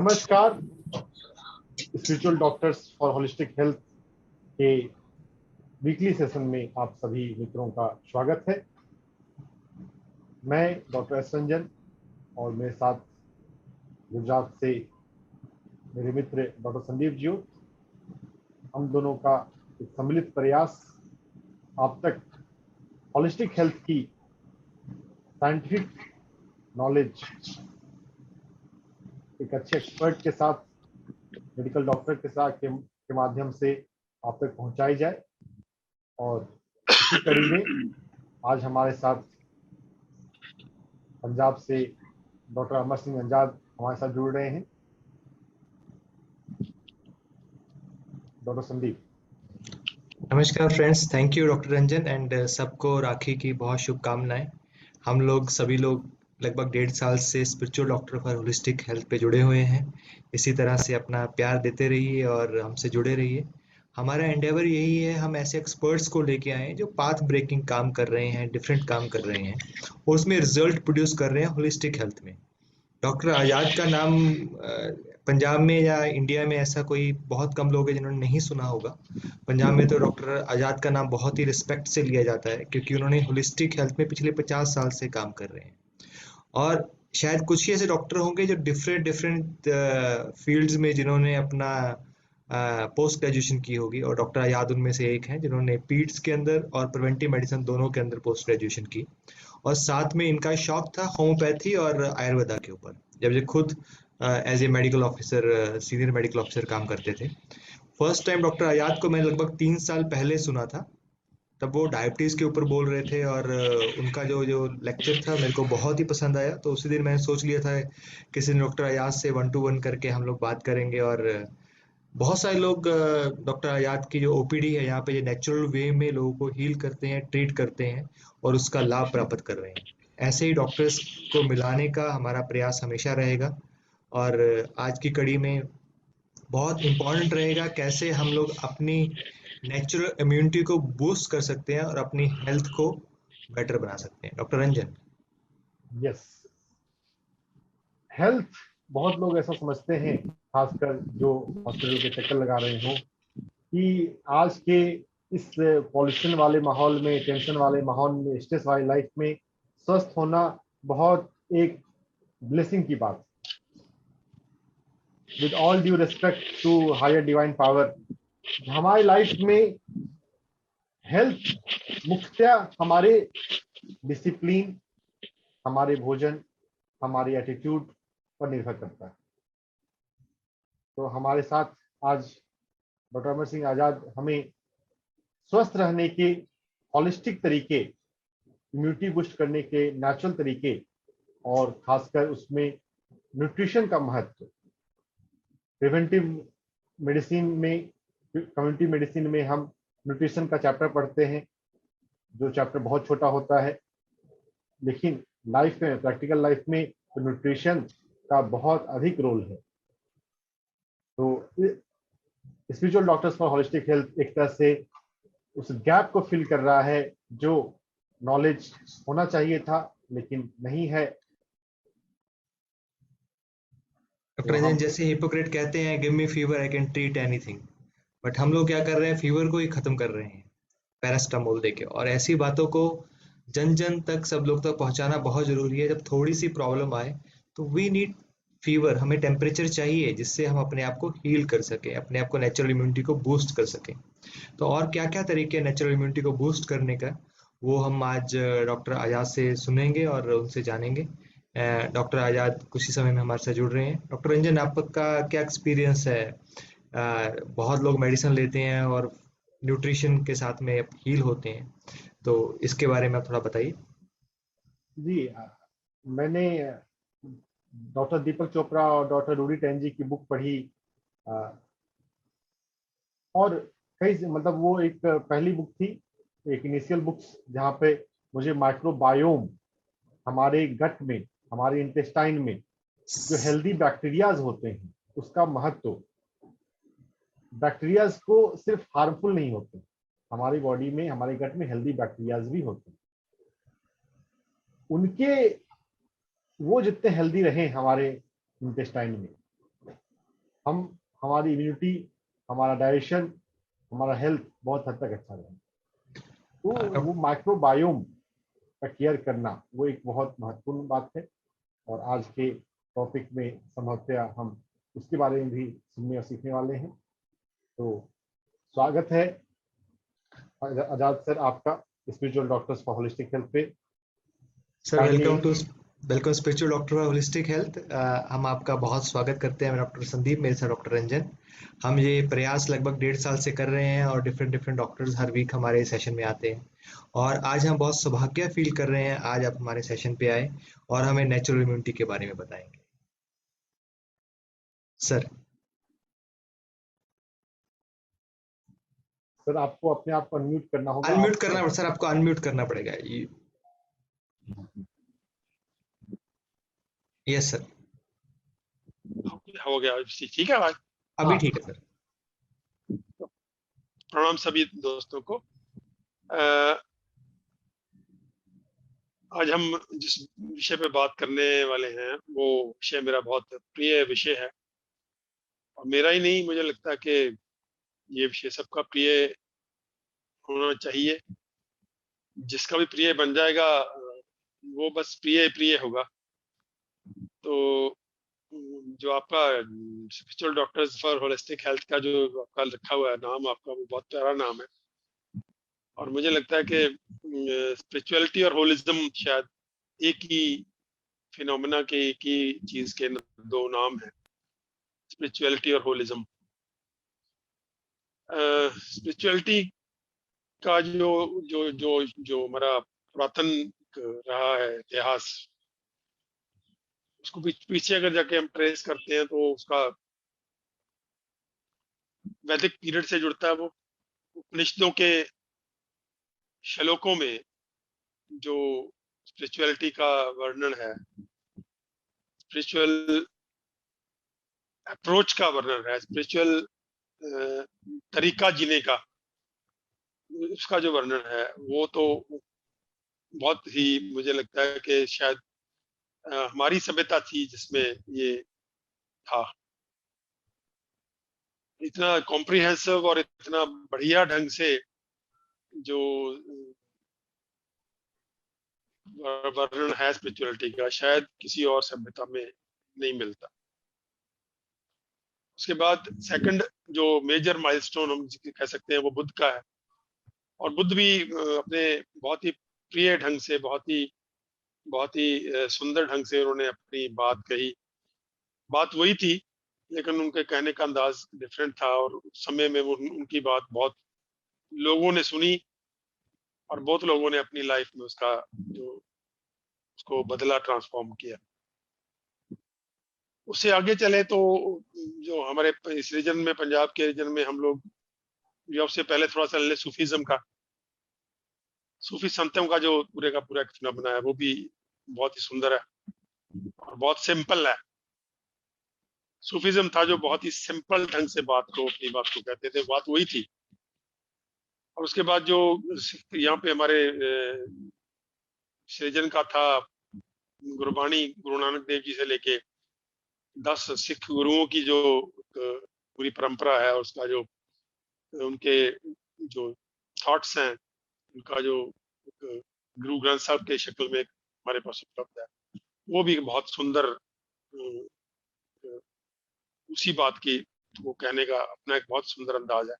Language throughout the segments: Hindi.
नमस्कार। Spiritual doctors for holistic health के वीकली सेशन में आप सभी मित्रों का स्वागत है। मैं डॉक्टर एस रंजन और मेरे साथ गुजरात से मेरे मित्र डॉक्टर संदीप जी, हम दोनों का एक सम्मिलित प्रयास आप तक होलिस्टिक हेल्थ की साइंटिफिक नॉलेज एक अच्छे एक्सपर्ट के साथ, मेडिकल डॉक्टर के साथ के माध्यम से आप तक पहुंचाई जाए। और इसी कड़ी में आज हमारे साथ पंजाब से डॉक्टर अमर सिंह अंजाद हमारे साथ जुड़ रहे हैं। डॉक्टर संदीप। नमस्कार friends, thank you doctor Ranjan and सबको राखी की बहुत शुभकामनाएं। हम लोग सभी लोग लगभग 1.5 साल से spiritual doctor for holistic health पे जुड़े हुए हैं। इसी तरह से अपना प्यार देते रहिए और हमसे जुड़े रहिए। हमारा एंडेवर यही है, हम ऐसे एक्सपर्ट्स को लेके आए जो पाथ ब्रेकिंग काम कर रहे हैं, डिफरेंट काम कर रहे हैं और उसमें रिजल्ट प्रोड्यूस कर रहे हैं होलिस्टिक हेल्थ में। डॉक्टर आजाद का नाम पंजाब में या इंडिया में ऐसा कोई बहुत कम लोग हैं जिन्होंने नहीं सुना होगा। पंजाब में तो डॉक्टर आजाद का नाम बहुत ही रिस्पेक्ट से लिया जाता है क्योंकि उन्होंने होलिस्टिक हेल्थ में पिछले 50 साल से काम कर रहे हैं। और शायद कुछ ही ऐसे डॉक्टर होंगे जो डिफरेंट डिफरेंट फील्ड्स में जिन्होंने अपना पोस्ट ग्रेजुएशन की होगी, और डॉक्टर आजाद उनमें से एक हैं जिन्होंने पीड्स के अंदर और प्रिवेंटिव मेडिसिन दोनों के अंदर पोस्ट ग्रेजुएशन की। और साथ में इनका शौक था होम्योपैथी और आयुर्वेदा के ऊपर, जब ये खुद as a medical officer, senior medical officer काम करते थे। फर्स्ट टाइम डॉक्टर आजाद को मैंने लगभग 3 साल पहले सुना था। तब वो डायबिटीज के ऊपर बोल रहे थे और उनका जो जो लेक्चर था मेरे को बहुत ही पसंद आया। तो उसी दिन मैंने सोच लिया था किसी दिन डॉक्टर आजाद से 1 to 1 करके हम लोग बात करेंगे। और बहुत सारे लोग डॉक्टर आजाद की जो ओपीडी है यहाँ पे, ये नेचुरल वे में लोगों को हील करते हैं, ट्रीट करते हैं और उसका लाभ प्राप्त कर रहे हैं। ऐसे ही डॉक्टर्स को मिलाने का हमारा प्रयास हमेशा रहेगा। और आज की कड़ी में बहुत इम्पोर्टेंट रहेगा कैसे हम लोग अपनी नेचुरल इम्यूनिटी को बूस्ट कर सकते हैं और अपनी हेल्थ को बेटर बना सकते हैं। डॉक्टर रंजन। यस, हेल्थ बहुत लोग ऐसा समझते हैं, खासकर जो हॉस्पिटल के चक्कर लगा रहे हों, कि आज के इस पॉल्यूशन वाले माहौल में, टेंशन वाले माहौल में, स्ट्रेस वाली लाइफ में स्वस्थ होना बहुत एक ब्लेसिंग की बात। With all due respect to higher divine power, हमारी लाइफ में हेल्थ मुख्यतः हमारे डिसिप्लिन, हमारे भोजन, हमारी एटीट्यूड पर निर्भर करता है। तो हमारे साथ आज डॉक्टर अमर सिंह आजाद हमें स्वस्थ रहने के हॉलिस्टिक तरीके, इम्यूनिटी बूस्ट करने के नेचुरल तरीके, और खासकर उसमें न्यूट्रिशन का महत्व, प्रिवेंटिव मेडिसिन में, कम्युनिटी मेडिसिन में हम न्यूट्रिशन का चैप्टर पढ़ते हैं, जो चैप्टर बहुत छोटा होता है, लेकिन लाइफ में, प्रैक्टिकल लाइफ में तो न्यूट्रिशन का बहुत अधिक रोल है। तो spiritual doctors for holistic health एक तरह से उस गैप को फिल कर रहा है जो नॉलेज होना चाहिए था लेकिन नहीं है। डॉक्टर रंजन, जैसे हिपोक्रेट कहते हैं give me fever I can treat anything, but हम लोग क्या कर रहे हैं, फीवर को ही खत्म कर रहे हैं पैरास्टामोल देके। और ऐसी बातों को जन जन तक, सब लोग तक पहुंचाना बहुत जरूरी है। जब थोड़ी सी प्रॉब्लम आए तो वी नीड फीवर, हमें टेम्परेचर चाहिए जिससे हम अपने आप को हील कर सकें, अपने आप को नेचुरल इम्यूनिटी को बूस्ट कर सकें। तो और क्या क्या तरीके हैं नेचुरल इम्यूनिटी को बूस्ट करने का, वो हम आज डॉक्टर आजाद से सुनेंगे और उनसे जानेंगे। डॉक्टर आजाद कुछ ही समय में हमारे साथ जुड़ रहे हैं। डॉक्टर रंजन, आपका क्या एक्सपीरियंस है? बहुत लोग मेडिसिन लेते हैं और न्यूट्रिशन के साथ में हील होते हैं, तो इसके बारे में आप थोड़ा बताइए। जी, मैंने डॉक्टर दीपक चोपड़ा और डॉक्टर रूडी टेंजी की बुक पढ़ी, और कई, मतलब वो एक पहली बुक थी, एक इनिशियल बुक्स, जहाँ पे मुझे माइक्रोबायोम, हमारे गट में, हमारे इंटेस्टाइन में जो हेल्दी बैक्टीरियाज होते हैं उसका महत्व। बैक्टीरियाज को सिर्फ हार्मफुल नहीं होते, हमारी बॉडी में, हमारे गट में हेल्दी बैक्टीरियाज भी होते हैं। उनके, वो जितने हेल्दी रहे हमारे इंटेस्टाइन में, हम हमारी इम्यूनिटी, हमारा डाइजेशन, हमारा हेल्थ बहुत हद तक अच्छा रहे। तो वो माइक्रोबायोम का केयर करना वो एक बहुत महत्वपूर्ण बात है, और आज के टॉपिक में संभवतः हम उसके बारे में भी सुनने और सीखने वाले हैं। तो स्वागत है आजाद सर आपका spiritual doctors for holistic health पे। Sir Kindly- welcome spiritual doctor for holistic health. हम आपका बहुत स्वागत करते हैं। मैं डॉक्टर संदीप, मेरे साथ डॉक्टर रंजन। हम ये प्रयास लगभग 1.5 साल से कर रहे हैं और डिफरेंट डॉक्टर्स हर वीक हमारे सेशन में आते हैं। और आज हम बहुत सौभाग्य फील कर रहे हैं, आज आप हमारे सेशन पे आए और हमें नेचुरल इम्यूनिटी के बारे में बताएंगे। सर सर आपको अपने आप को अनम्यूट करना होगा। अनम्यूट आप करना, सर आपको अनम्यूट करना पड़ेगा। यस सर, हो गया। ठीक है भाई। अभी ठीक है सर। प्रणाम सभी दोस्तों को। अ, आज हम जिस विषय पे बात करने वाले हैं वो विषय मेरा बहुत प्रिय विषय है, और मेरा ही नहीं, मुझे लगता है कि ये विषय सबका प्रिय होना चाहिए। जिसका भी प्रिय बन जाएगा वो बस प्रिय प्रिय होगा। तो जो आपका spiritual doctors for holistic health का जो आपका रखा हुआ है नाम, आपका वो बहुत प्यारा नाम है। और मुझे लगता है कि स्पिरिचुअलिटी और होलिज्म शायद एक ही फिनोमेना के, एक ही चीज के दो नाम हैं, स्पिरिचुअलिटी और होलिज्म। स्पिरिचुअलिटी का जो जो जो जो हमारा पुरातन रहा है इतिहास, उसको पीछे अगर जाके हम ट्रेस करते हैं तो उसका वैदिक पीरियड से जुड़ता है। वो उपनिषदों के श्लोकों में जो स्पिरिचुअलिटी का वर्णन है, स्पिरिचुअल अप्रोच का वर्णन है, स्पिरिचुअल तरीका जीने का, उसका जो वर्णन है वो तो बहुत ही, मुझे लगता है कि शायद हमारी सभ्यता थी जिसमें ये था। इतना कॉम्प्रिहेंसिव और इतना बढ़िया ढंग से जो वर्णन है स्पिरिचुअलिटी का, शायद किसी और सभ्यता में नहीं मिलता। उसके बाद सेकंड जो मेजर माइलस्टोन हम कह सकते हैं वो बुद्ध का है। और बुद्ध भी अपने बहुत ही प्रिय ढंग से, बहुत ही सुंदर ढंग से उन्होंने अपनी बात कही। बात वही थी लेकिन उनके कहने का अंदाज डिफरेंट था, और उस समय में वो उनकी बात बहुत लोगों ने सुनी, और बहुत लोगों ने अपनी लाइफ में उसका जो उसको बदला, ट्रांसफॉर्म किया। उससे आगे चले तो जो हमारे इस रीजन में, पंजाब के रीजन में, हम लोग या उससे पहले थोड़ा सा ले सूफीज्म का, सूफी संतों का जो पूरे का पूरा कितना बनाया, वो भी बहुत ही सुंदर है और बहुत सिंपल है। सूफीज्म था जो बहुत ही सिंपल ढंग से बात को, अपनी बात को कहते थे, बात वही थी। और उसके बाद जो यहाँ पे हमारे सृजन का था, गुरबाणी गुरु नानक देव जी से लेके 10 सिख गुरुओं की जो पूरी परंपरा है, उसका जो उनके जो थॉट्स हैं, उनका जो गुरु ग्रंथ साहब के शक्ल में हमारे पास उपलब्ध है, वो भी बहुत सुंदर उसी बात की वो कहने का अपना एक बहुत सुंदर अंदाज है,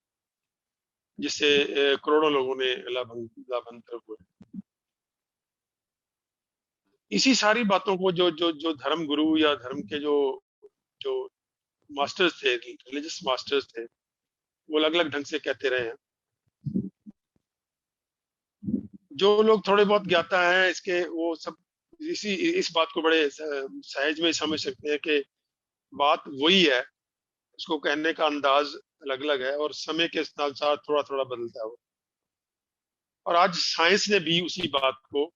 जिससे करोड़ों लोगों ने लाभान्वित हुए। इसी सारी बातों को जो जो जो धर्म गुरु या धर्म के जो जो मास्टर्स थे, रिलीजियस मास्टर्स थे, वो अलग अलग ढंग से कहते रहे हैं। जो लोग थोड़े बहुत ज्ञाता हैं इसके, वो सब इस बात को बड़े सहज में समझ सकते हैं कि बात वही है, उसको कहने का अंदाज अलग अलग है और समय के साथ थोड़ा थोड़ा बदलता है वो। और आज साइंस ने भी उसी बात को,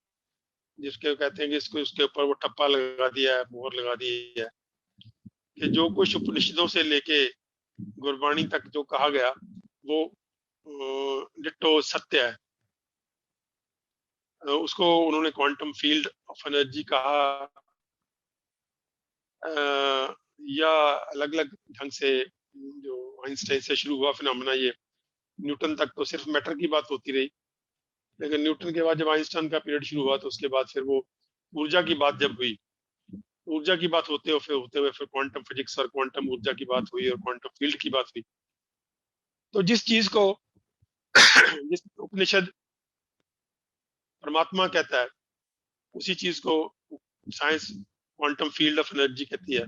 जिसके कहते हैं कि इसको उसके ऊपर वो ठप्पा लगा दिया है, मोहर लगा दी है, कि जो कुछ उपनिषदों से लेके गुरबाणी तक जो कहा गया वो डिट्टो सत्य है। उसको उन्होंने क्वांटम फील्ड ऑफ एनर्जी कहा। या अलग अलग ढंग से जो आइंस्टाइन से शुरू हुआ फिनोमेना, ये न्यूटन तक तो सिर्फ मैटर की बात होती रही, लेकिन न्यूटन के बाद जब आइंस्टाइन का पीरियड शुरू हुआ तो उसके बाद फिर वो ऊर्जा की बात जब हुई, ऊर्जा की बात होते हुए फिर क्वांटम फिजिक्स और क्वांटम ऊर्जा की बात हुई और क्वांटम फील्ड की बात हुई। तो जिस चीज को जिस उपनिषद परमात्मा कहता है, उसी चीज को science quantum field of energy कहती है।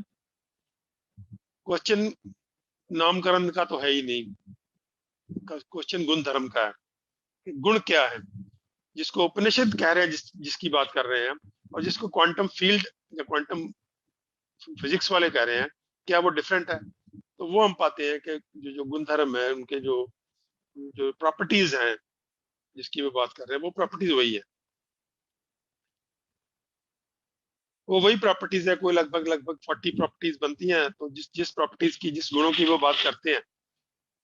क्वेश्चन नामकरण का तो है ही नहीं, क्वेश्चन गुण धर्म का है। गुण क्या है जिसको उपनिषद कह रहे हैं, जिसकी बात कर रहे हैं, और जिसको क्वांटम फील्ड या क्वांटम फिजिक्स वाले कह रहे हैं, क्या वो डिफरेंट है? तो वो हम पाते हैं कि जो गुण धर्म है, उनके जो जो प्रॉपर्टीज हैं जिसकी वो बात कर रहे हैं, वो प्रॉपर्टीज वही है, वो वही प्रॉपर्टीज है। कोई लगभग 40 प्रॉपर्टीज बनती हैं, तो जिस प्रॉपर्टीज की, जिस गुणों की वो बात करते हैं,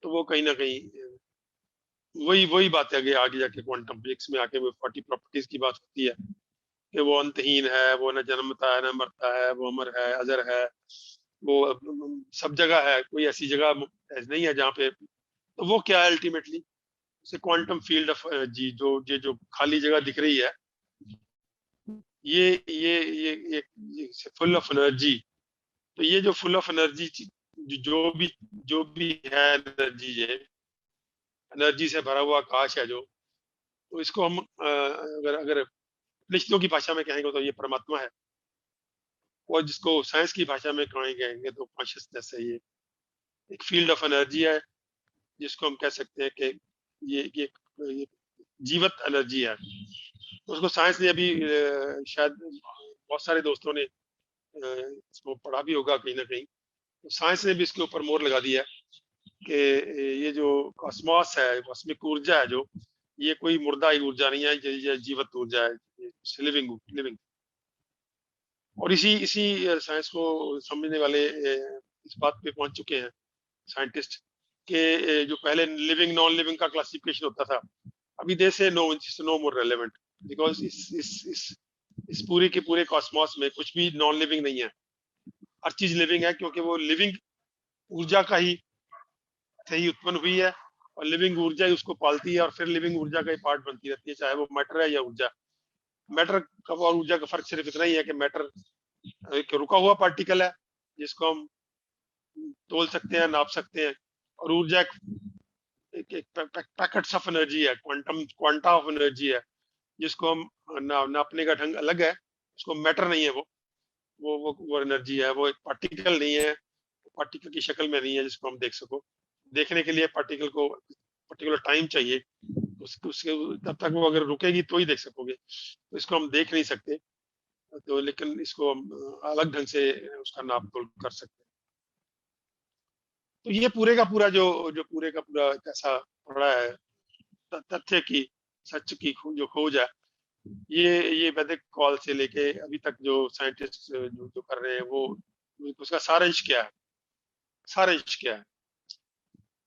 तो वो कहीं ना कहीं वही बात आगे आगे जाके क्वांटम फिजिक्स में आके वो 40 प्रॉपर्टीज की बात होती है कि वो अंतहीन है, वो न जन्मता है न मरता है, वो अमर है, अजर है, वो सब जगह है, कोई ऐसी जगह नहीं है जहाँ पे। तो वो क्या है अल्टीमेटली? उसे क्वांटम फील्ड ऑफ एनर्जी, जो खाली जगह दिख रही है, ये फुल ऑफ एनर्जी। तो ये जो फुल ऑफ एनर्जी, जो भी है एनर्जी, ये एनर्जी से भरा हुआ आकाश है जो, तो इसको हम अगर उपनिषदों की भाषा में कहेंगे तो ये परमात्मा है, और जिसको साइंस की भाषा में कहेंगे तो कॉन्शियसनेस है। ये एक फील्ड ऑफ एनर्जी है जिसको हम कह सकते हैं कि ये जीवत एनर्जी है। तो उसको साइंस ने अभी शायद बहुत सारे दोस्तों ने इसको पढ़ा भी होगा कहीं ना कहीं, तो साइंस ने भी इसके ऊपर मोहर लगा दिया कि ये जो कॉस्मोस है, कॉस्मिक ऊर्जा है जो, ये कोई मुर्दा ऊर्जा नहीं है, ये जीवत ऊर्जा है, लिविंग। और इसी साइंस को समझने वाले इस बात पे पहुंच चुके हैं साइंटिस्ट के, जो पहले लिविंग नॉन लिविंग का क्लासिफिकेशन होता था, अभी दे से नो मोर रेलेवेंट, बिकॉज इस पूरे के पूरे कॉस्मोस में कुछ भी नॉन लिविंग नहीं है, हर चीज लिविंग है, क्योंकि वो लिविंग ऊर्जा का ही से ही उत्पन्न हुई है, और लिविंग ऊर्जा ही उसको पालती है, और फिर लिविंग ऊर्जा का ही पार्ट बनती रहती है, चाहे वो मैटर है या ऊर्जा। मैटर का और ऊर्जा का फर्क सिर्फ इतना ही है कि मैटर एक रुका हुआ पार्टिकल है जिसको हम तोल सकते हैं, नाप सकते हैं, और ऊर्जा एक पैकेट्स ऑफ एनर्जी है, क्वांटा ऑफ एनर्जी है, जिसको हम नापने का ढंग अलग है। उसको मैटर नहीं है, वो एनर्जी है, वो एक पार्टिकल नहीं है, पार्टिकल की शक्ल में नहीं है जिसको हम देख सको। देखने के लिए पार्टिकल को पर्टिकुलर टाइम चाहिए, उसके तब तक वो अगर रुकेगी तो ही देख सकोगे, तो इसको हम देख नहीं सकते। तो लेकिन इसको हम अलग ढंग से उसका नाप तोल कर सकते हैं। तो ये पूरे का पूरा जो पूरे का पूरा ऐसा पड़ा है तथ्य की, सच की जो खोज है, ये वैदिक कॉल से लेके अभी तक जो साइंटिस्ट जो कर रहे हैं, वो उसका सारांश क्या है?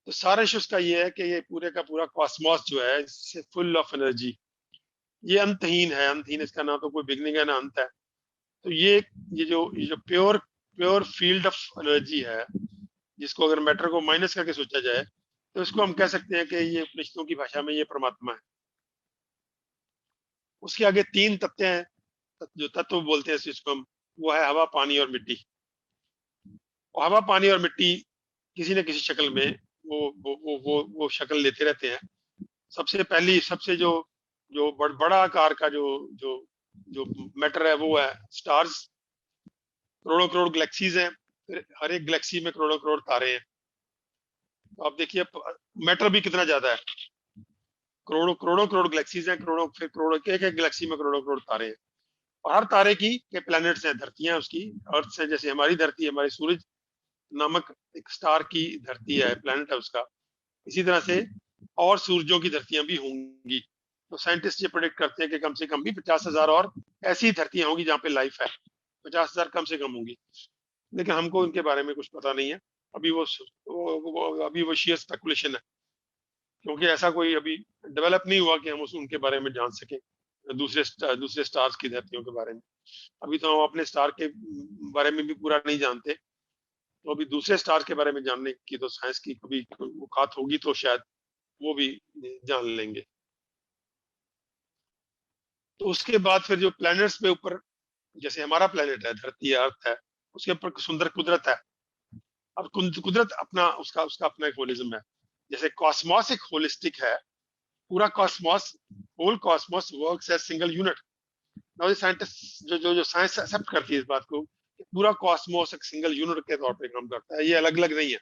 तो सारांश उसका ये है कि ये पूरे का पूरा कॉस्मोस जो है, इससे फुल ऑफ एनर्जी, ये अंतहीन है। अंतहीन, इसका ना तो कोई बिगनिंग है ना अंत है। तो ये जो प्योर फील्ड ऑफ एनर्जी है, जिसको अगर मैटर को माइनस करके सोचा जाए, तो इसको हम कह सकते हैं कि ये उपनिषदों की भाषा में ये परमात्मा है। उसके आगे 3 तत्व हैं, जो तत्व बोलते हैं जिसको हम, वो है हवा, पानी और मिट्टी। और हवा, पानी और मिट्टी किसी न किसी शक्ल में वो शक्ल लेते रहते हैं। सबसे जो बड़ा आकार का जो मैटर है, वो है स्टार्स। करोड़ों करोड़ गैलेक्सीज हैं, फिर हर एक गैलेक्सी में करोड़ों करोड़ तारे हैं। तो आप देखिए मैटर भी कितना ज्यादा है, करोड़ों करोड़ गैलेक्सीज हैं, करोड़ों एक गैलेक्सी में करोड़ों करोड़ तारे हैं। और हर तारे की के प्लैनेट्स हैं, धरतियां उसकी अर्थ से, जैसे हमारी धरती, हमारे सूरज नामक एक स्टार की धरती है, प्लैनेट है उसका, इसी तरह से और सूरजों की धरतियां भी होंगी। तो साइंटिस्ट ये प्रेडिक्ट करते हैं कि कम से कम भी 50,000 और ऐसी धरतियां होंगी जहाँ पे लाइफ है, 50,000 कम से कम होंगी। लेकिन हमको इनके बारे में कुछ पता नहीं है अभी, वो शेयर स्पेकुलेशन है, क्योंकि ऐसा कोई अभी डेवलप नहीं हुआ कि हम उनके बारे में जान सके, दूसरे स्टार्स की धरतियों के बारे में। अभी तो हम अपने स्टार के बारे में भी पूरा नहीं जानते, तो अभी दूसरे स्टार के बारे में जानने की तो साइंस की कभी औकात होगी तो शायद वो भी जान लेंगे। तो उसके बाद फिर जो प्लैनेट्स पे ऊपर, जैसे हमारा प्लैनेट है, धरती है, अर्थ है, उसके ऊपर सुंदर कुदरत है। अब कुदरत अपना उसका उसका अपना एक होलिज्म है। जैसे कॉस्मॉस एक होलिस्टिक है, पूरा cosmos, whole cosmos works as single unit. Now scientist जो साइंस एक्सेप्ट करती है इस बात को कि पूरा कॉस्मॉस एक सिंगल यूनिट के तौर पे काम करता है, ये अलग अलग नहीं है।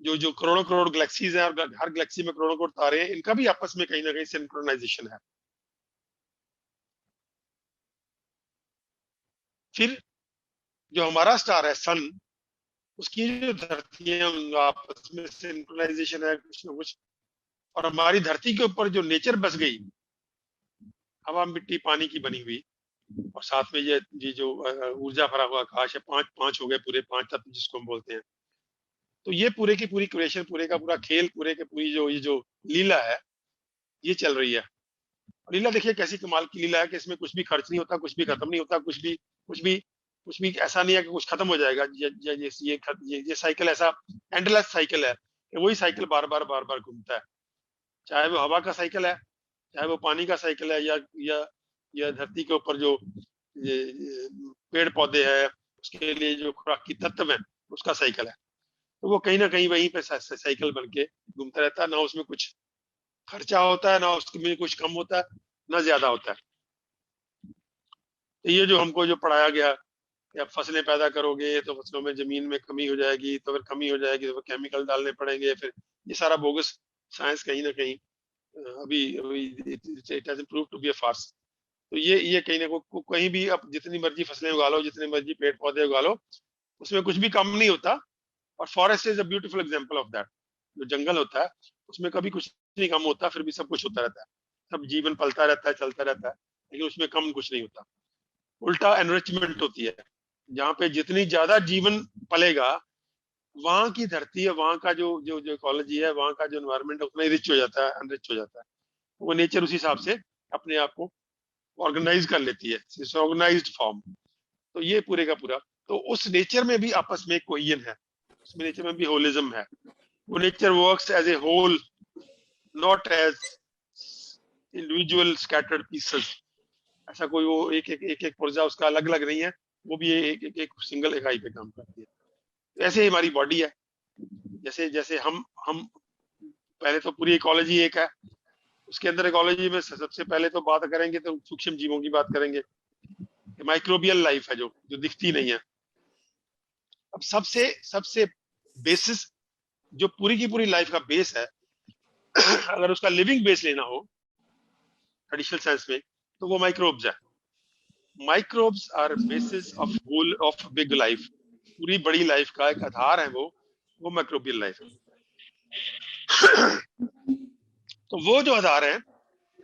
जो करोड़ों करोड़ गैलेक्सीज हैं और हर गैलेक्सी में करोड़ों करोड़ तारे हैं, इनका भी आपस में कहीं ना कहीं सिंक्रोनाइजेशन है। फिर जो हमारा स्टार है सन, उसकी जो धरती है उनका आपस में सिंक्रोनाइजेशन है कुछ ना कुछ। और हमारी धरती के ऊपर जो नेचर बस गई, हवा मिट्टी पानी की बनी हुई, और साथ में ये जो ऊर्जा भरा हुआ आकाश है, पांच हो गए पूरे, पांच तत्व जिसको हम बोलते हैं। तो ये पूरे की पूरी क्रिएशन, पूरे का पूरा खेल, पूरे के पूरी जो ये जो लीला है, ये चल रही है। और लीला देखिए कैसी कमाल की लीला है कि इसमें कुछ भी खर्च नहीं होता, कुछ भी खत्म नहीं होता, कुछ भी ऐसा नहीं है कि कुछ खत्म हो जाएगा। ये साइकिल ऐसा एंडलेस साइकिल है कि वही साइकिल बार बार घूमता है। चाहे वो हवा का साइकिल है, चाहे वो पानी का साइकिल है, या धरती के ऊपर जो ये पेड़ पौधे है, उसके लिए जो खुराकी तत्व है, उसका साइकिल है। तो वो कहीं ना कहीं वहीं पे साइकिल बन के घूमता रहता है। ना उसमें कुछ खर्चा होता है, ना उसमें कुछ कम होता है, ना ज्यादा होता है। तो ये जो हमको जो पढ़ाया गया कि आप फसलें पैदा करोगे तो फसलों में जमीन में कमी हो जाएगी, तो फिर कमी हो जाएगी तो फिर केमिकल डालने पड़ेंगे, फिर ये सारा बोगस साइंस कहीं ना कहीं अभी it has prove to be a farce. तो ये कहीं ना कहीं भी आप जितनी मर्जी फसलें उगा लो, जितने मर्जी पेड़ पौधे उगा लो, उसमें कुछ भी कम नहीं होता। और forest is a beautiful example of that. जो जंगल होता है उसमें कभी कुछ नहीं कम होता, फिर भी सब कुछ होता रहता है, सब जीवन पलता रहता है, चलता रहता है, लेकिन उसमें कम कुछ नहीं होता। उल्टा एनरिचमेंट होती है। जहाँ पे जितनी ज्यादा जीवन पलेगा, वहां की धरती है, वहां का जो जो जो इकोलॉजी है, वहां का जो एनवायरमेंट है, उतना ही रिच हो जाता है, अनरिच हो जाता है। वो नेचर उस हिसाब से अपने आप को ऑर्गेनाइज कर लेती है, ऑर्गेनाइज्ड फॉर्म। तो ये पूरे का पूरा, तो उस नेचर में भी आपस में कोहेजन है, उसमें नेचर में भी होलिज्म है। वो nature works as a whole, not as individual scattered pieces. ऐसा कोई वो एक पुर्जा उसका अलग अलग नहीं है, वो भी एक सिंगल इकाई पे काम करती है। ऐसे ही हमारी बॉडी है। जैसे जैसे हम पहले तो पूरी इकोलॉजी एक है, उसके अंदर इकोलॉजी में सबसे पहले तो बात करेंगे तो सूक्ष्म जीवों की बात करेंगे। माइक्रोबियल लाइफ है जो जो दिखती नहीं है। अब सबसे सबसे बेसिस, जो पूरी की पूरी लाइफ का बेस है, अगर उसका लिविंग बेस लेना हो ट्रेडिशनल साइंस में, तो वो माइक्रोब्स है। Microbes are basis of whole of big life. पूरी बड़ी लाइफ का एक आधार है वो माइक्रोबियल लाइफ है। तो वो जो आधार है,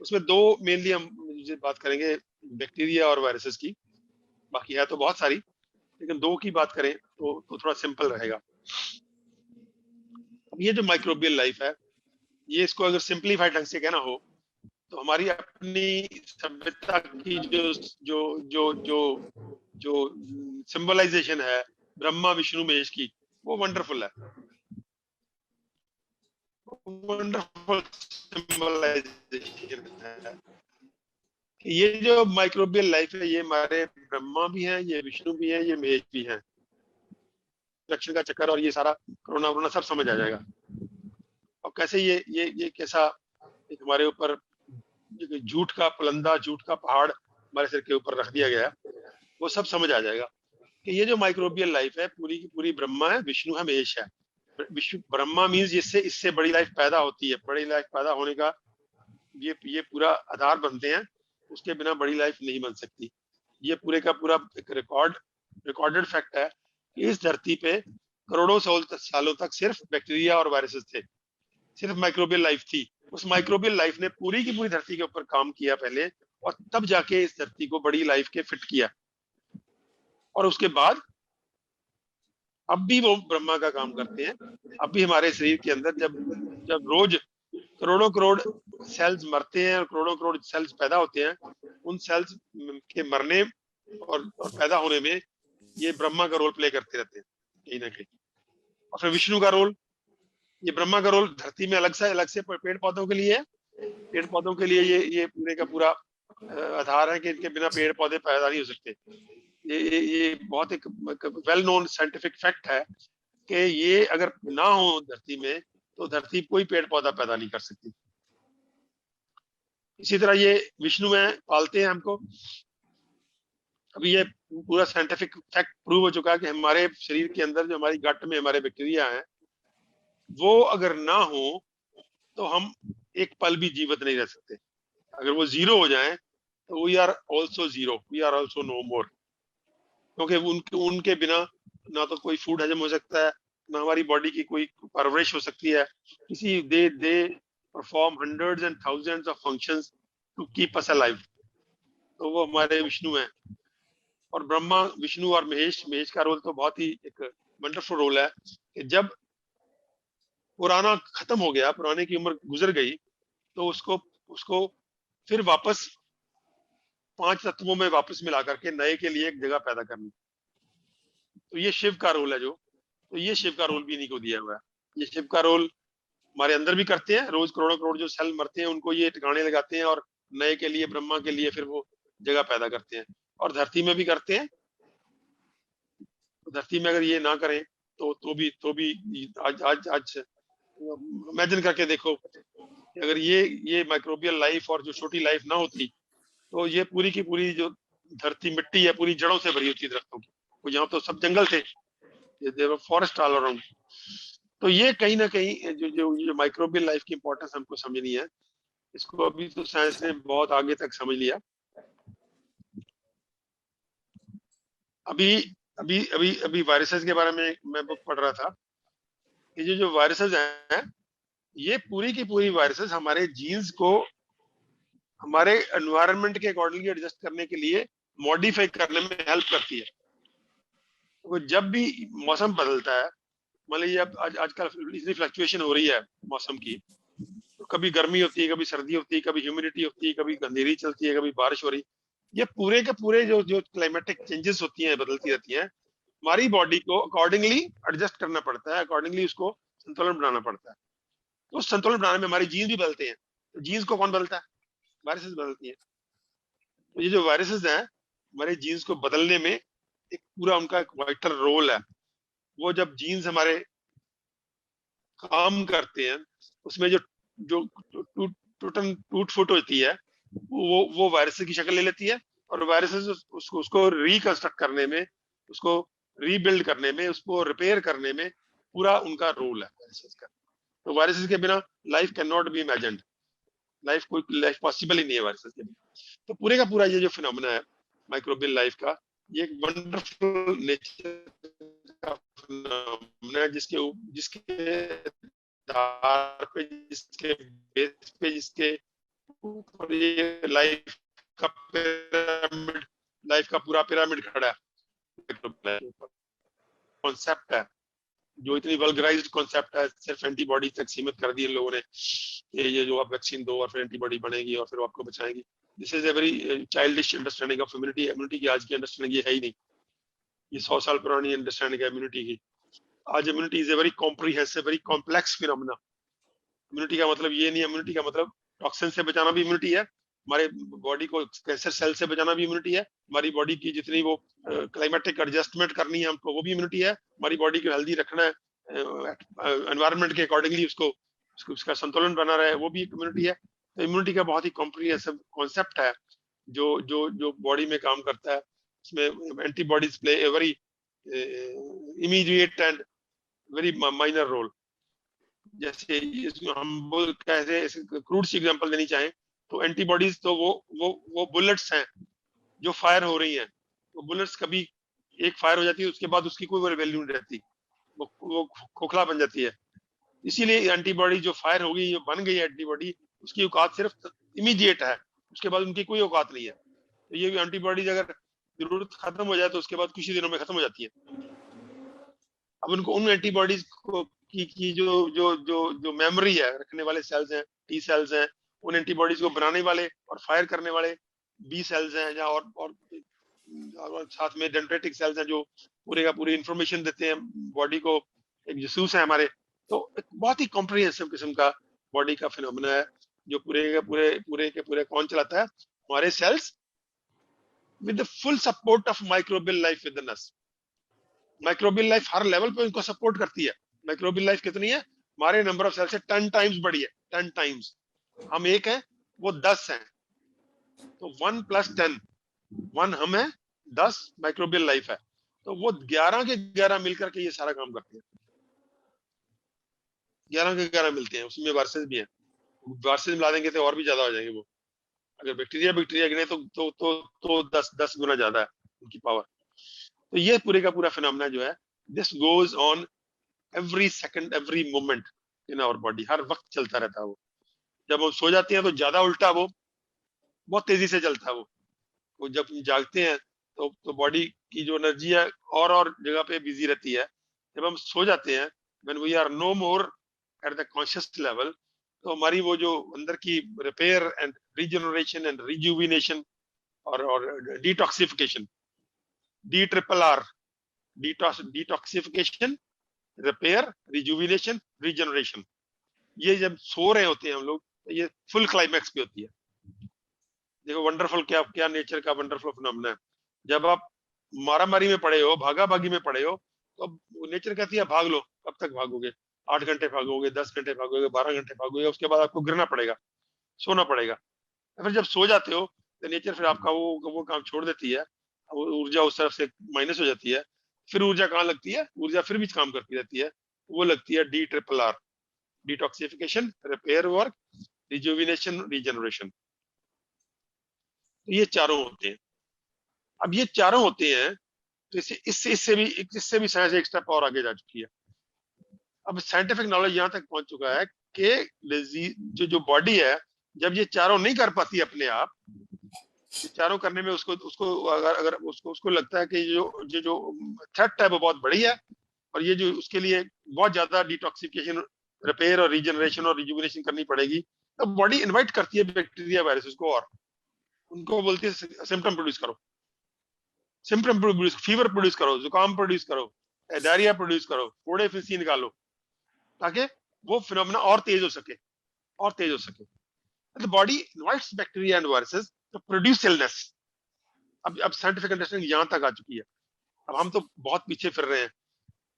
उसमें दो मेनली हम बात करेंगे, बैक्टीरिया और वायरसेस की। बाकी है तो बहुत सारी, लेकिन दो की बात करें तो थोड़ा सिंपल रहेगा। अब ये जो माइक्रोबियल लाइफ है, ये इसको अगर सिंप्लीफाइड ढंग से कहना हो तो हमारी अपनी सभ्यता की जो जो जो जो जो सिंबलाइजेशन है ब्रह्मा विष्णु महेश की, वो वंडरफुल है। वंडरफुल सिंबलाइजेशन है। ये जो माइक्रोबियल लाइफ है, ये हमारे ब्रह्मा भी हैं, ये विष्णु भी हैं, ये महेश भी हैं। दक्षिण का चक्कर और ये सारा कोरोना वोरोना सब समझ आ जाएगा। और कैसे ये कैसा एक हमारे ऊपर झूठ का पलंदा, झूठ का पहाड़ हमारे सिर के ऊपर रख दिया गया, वो सब समझ आ जाएगा कि ये जो माइक्रोबियल लाइफ है पूरी की पूरी ब्रह्मा है, विष्णु है, महेश है। विष्णु ब्रह्मा मीन्स इससे बड़ी लाइफ पैदा होती है। बड़ी लाइफ पैदा होने का ये पूरा आधार बनते हैं, उसके बिना बड़ी लाइफ नहीं बन सकती। ये पूरे का पूरा एक रिकॉर्डेड फैक्ट है कि इस धरती पे करोड़ों सालों तक सिर्फ बैक्टीरिया और वायरसेस थे, सिर्फ माइक्रोबियल लाइफ थी। उस माइक्रोबियल लाइफ ने पूरी की पूरी धरती के ऊपर काम किया पहले, और तब जाके इस धरती को बड़ी लाइफ के फिट किया। और उसके बाद अब भी वो ब्रह्मा का काम करते हैं। अब भी हमारे शरीर के अंदर जब रोज करोड़ों करोड़ सेल्स मरते हैं और करोड़ों करोड़ सेल्स पैदा होते हैं, उन सेल्स के मरने और पैदा होने में ये ब्रह्मा का रोल प्ले करते रहते हैं कहीं ना कहीं। और फिर विष्णु का रोल, ये ब्रह्मा का रोल धरती में अलग से पेड़ पौधों के लिए है। पेड़ पौधों के लिए ये पूरे का पूरा आधार है कि इनके बिना पेड़ पौधे पैदा नहीं हो सकते। ये बहुत एक वेल नोन साइंटिफिक फैक्ट है कि ये अगर ना हो धरती में तो धरती कोई पेड़ पौधा पैदा नहीं कर सकती। इसी तरह ये विष्णु में पालते हैं हमको। अभी ये पूरा साइंटिफिक फैक्ट प्रूव हो चुका है कि हमारे शरीर के अंदर जो हमारी गट में हमारे बैक्टीरिया हैं वो अगर ना हो तो हम एक पल भी जीवित नहीं रह सकते। अगर वो जीरो हो जाए तो we are also zero, we are also no more. क्योंकि उनके बिना ना तो कोई फूड हजम हो सकता है, ना हमारी बॉडी की कोई परवरिश हो सकती है। किसी they perform hundreds and thousands of functions to keep us alive. तो वो हमारे विष्णु हैं। और ब्रह्मा, विष्णु और महेश का रोल तो बहुत ही एक वंडरफुल रोल है कि जब पुराना खत्म हो गया, पुराने की उम्र गुजर गई, तो उसको फिर वापस 5 तत्वों में वापस मिला करके नए के लिए एक जगह पैदा करनी। तो ये शिव का रोल है तो ये शिव का रोल भी इन्हीं को दिया हुआ है। ये शिव का रोल हमारे अंदर भी करते हैं। रोज करोड़ों करोड़ जो सेल मरते हैं उनको ये ठिकाने लगाते हैं और नए के लिए, ब्रह्मा के लिए फिर वो जगह पैदा करते हैं। और धरती में भी करते हैं। धरती में अगर ये ना करें तो भी आज इमेजिन करके देखो कि अगर ये माइक्रोबियल लाइफ और जो छोटी लाइफ ना होती तो ये पूरी की पूरी जो धरती मिट्टी है पूरी जड़ों से भरी होती दरख्तों की। तो यहाँ तो सब जंगल थे, फॉरेस्ट ऑल अराउंड। तो ये कहीं ना कहीं जो माइक्रोबियल लाइफ की इंपॉर्टेंस हमको समझनी है। इसको अभी तो साइंस ने बहुत आगे तक समझ लिया। अभी अभी अभी अभी वायरसेस के बारे में मैं बुक पढ़ रहा था कि जो वायरसेस हैं ये पूरी की पूरी वायरसेस हमारे जीन्स को हमारे एनवायरनमेंट के अकॉर्डिंगली एडजस्ट करने के लिए मॉडिफाई करने में हेल्प करती है। तो जब भी मौसम बदलता है, मान लीजिए अब आजकल इतनी फ्लक्चुएशन हो रही है मौसम की, तो कभी गर्मी होती है, कभी सर्दी होती है, कभी ह्यूमिडिटी होती है, कभी अंधेरी चलती है, कभी बारिश हो रही है। ये पूरे के पूरे जो क्लाइमेटिक चेंजेस होती हैं, बदलती रहती हैं, हमारी बॉडी को अकॉर्डिंगली एडजस्ट करना पड़ता है, अकॉर्डिंगली उसको संतुलन बनाना पड़ता है। तो उस संतुलन बनाने में हमारी जीन्स भी बदलते हैं। तो जीन्स को कौन बदलता है? वायरसेस बदलती है। तो ये जो वायरसेस हैं हमारे जीन्स को बदलने में एक पूरा उनका एक वाइटल रोल है। वो जब जीन्स हमारे काम करते हैं उसमें जो जो टूट फुट होती है वो वायरस की शक्ल ले लेती है और वायरसेस उसको रिकंस्ट्रक्ट करने में, उसको रीबिल्ड करने में, उसको रिपेयर करने में पूरा उनका रोल है वायरसेस का। तो वायरसेस के बिना life can not be imagined. Life possible ही नहीं है वायरसेस के बिना। तो पूरे का पूरा ये जो फिनोमेना है माइक्रोबियल लाइफ का, ये एक वंडरफुल नेचर का फिनोमेना है जिसके आधार पे, जिसके बेस पे, जिसके ऊपर ये लाइफ का पूरा पिरामिड खड़ा है। कॉन्सेप्ट है जो इतनी वल्गराइज्ड कॉन्सेप्ट है, सिर्फ एंटीबॉडी तक सीमित कर दिए लोगों ने। ये जो आप वैक्सीन दो और फिर एंटीबॉडी बनेगी और फिर आपको बचाएगी। This is a very childish understanding of immunity. Immunity की आज की अंडरस्टैंडिंग ये है ही नहीं। ये 100 साल पुरानी अंडरस्टैंडिंग है इम्यूनिटी की। आज immunity is a very comprehensive, very complex phenomena. Immunity का मतलब ये नहीं है, इम्यूनिटी का मतलब टॉक्सिन से बचाना भी इम्यूनिटी है, हमारे बॉडी को कैंसर सेल से बचाना भी इम्यूनिटी है, हमारी बॉडी की जितनी वो क्लाइमेटिक एडजस्टमेंट करनी है हमको वो भी इम्यूनिटी है, हमारी बॉडी को हेल्दी रखना है एनवायरनमेंट के अकॉर्डिंगली, उसका संतुलन बना रहे, वो भी एक इम्यूनिटी है। तो इम्यूनिटी का बहुत ही कॉम्प्रिहेंसिव कॉन्सेप्ट है जो बॉडी में काम करता है। इसमें antibodies play a very immediate and very minor role. जैसे हम कैसे क्रूड सी एग्जांपल देनी चाहें तो एंटीबॉडीज तो वो बुलेट्स हैं जो फायर हो रही हैं। वो बुलेट्स कभी एक फायर हो जाती है उसके बाद उसकी कोई वैल्यू नहीं रहती, वो खोखला बन जाती है। इसीलिए एंटीबॉडी जो फायर हो गई, जो बन गई एंटीबॉडी, उसकी औकात सिर्फ इमीडिएट है, उसके बाद उनकी कोई औकात नहीं है। तो ये एंटीबॉडीज अगर जरूरत खत्म हो जाए तो उसके बाद कुछ ही दिनों में खत्म हो जाती है। अब उनको उन एंटीबॉडीज को की जो मेमोरी है, रखने वाले सेल्स हैं, टी सेल्स हैं, उन एंटीबॉडीज को बनाने वाले और फायर करने वाले बी सेल्स हैं या और और साथ में डेंड्रेटिक सेल्स हैं जो पूरे का पूरे इंफॉर्मेशन देते हैं बॉडी को, एक जसूस है हमारे। तो एक बहुत ही कॉम्प्रिहेंसिव किस्म का बॉडी का फिनोमेना है जो पूरे के पूरे कौन चलाता है, हमारे cells, with the full support of microbial life within us. Microbial life हर लेवल पे उनको सपोर्ट करती है। माइक्रोबियल लाइफ कितनी है, हमारे नंबर ऑफ सेल्स से 10 टाइम्स बड़ी है, 10 टाइम्स। हम एक हैं, वो 10 हैं, तो 1 + 10, 1 हम है, 10 माइक्रोबियल लाइफ है, तो वो 11 के 11 मिलकर के ये सारा काम करते हैं। 11 के 11 मिलते हैं, उसमें वायरसेस भी हैं, वायरसेस मिला देंगे तो और भी ज्यादा हो जाएंगे वो। अगर बैक्टीरिया गिने तो 10 गुना ज्यादा है उनकी पावर। तो ये पूरे का पूरा फिनोमेना जो है, this goes on every second, every moment in our body, हर वक्त चलता रहता है वो। जब हम सो जाते हैं तो ज्यादा उल्टा वो बहुत तेजी से चलता है वो जब हम जागते हैं तो बॉडी की जो एनर्जी है और जगह पे बिजी रहती है। जब हम सो जाते हैं, when we are no more at the conscious level, तो हमारी वो जो अंदर की repair and regeneration and rejuvenation और detoxification, DRRR, detoxification, repair, rejuvenation, regeneration, ये जब सो रहे होते हैं हम लोग, तो ये फुल क्लाइमैक्स पे होती है। देखो वंडरफुल, क्या नेचर का वंडरफुल फिनोमेना है। जब आप मारामारी में पड़े हो, भागा भागी में पड़े हो, तो नेचर कहती है भाग लो। कब तक भागोगे? 8 घंटे भागोगे, 10 घंटे भागोगे, 12 घंटे भागोगे, उसके बाद आपको गिरना पड़ेगा, सोना पड़ेगा। फिर जब सो जाते हो तो नेचर फिर आपका वो काम छोड़ देती है, ऊर्जा उस तरफ से माइनस हो जाती है। फिर ऊर्जा कहाँ लगती है? ऊर्जा फिर भी काम करती रहती है, वो लगती है DRRR, detoxification, repair work, rejuvenation, regeneration. तो ये चारों होते हैं। अब ये चारों होते हैं तो इससे भी साइंस एक स्टेप और आगे जा चुकी है। अब साइंटिफिक नॉलेज यहाँ तक पहुंच चुका है कि जो बॉडी है, जब ये चारों नहीं कर पाती अपने आप, ये चारों करने में उसको अगर उसको लगता है कि जो थ्रेट है वो बहुत बड़ी है, और ये जो उसके लिए बहुत ज्यादा डिटॉक्सिफिकेशन, रिपेयर और रीजनरेशन और रिजुविनेशन करनी पड़ेगी, तो बॉडी इनवाइट करती है बैक्टीरिया वायरसेस को, और उनको बोलती है सिम्टम प्रोड्यूस करो, सिम्टम प्रोड्यूस, फीवर प्रोड्यूस करो, जुकाम प्रोड्यूस करो, डायरिया प्रोड्यूस करो, फोड़े फिंसी निकालो, ताकि वो फिनोमेना और तेज हो सके, और तेज हो सके। The body invites bacteria and viruses to produce illness. अब साइंटिफिक अंडरस्टैंडिंग यहाँ तक आ चुकी है। अब हम तो बहुत पीछे फिर रहे हैं,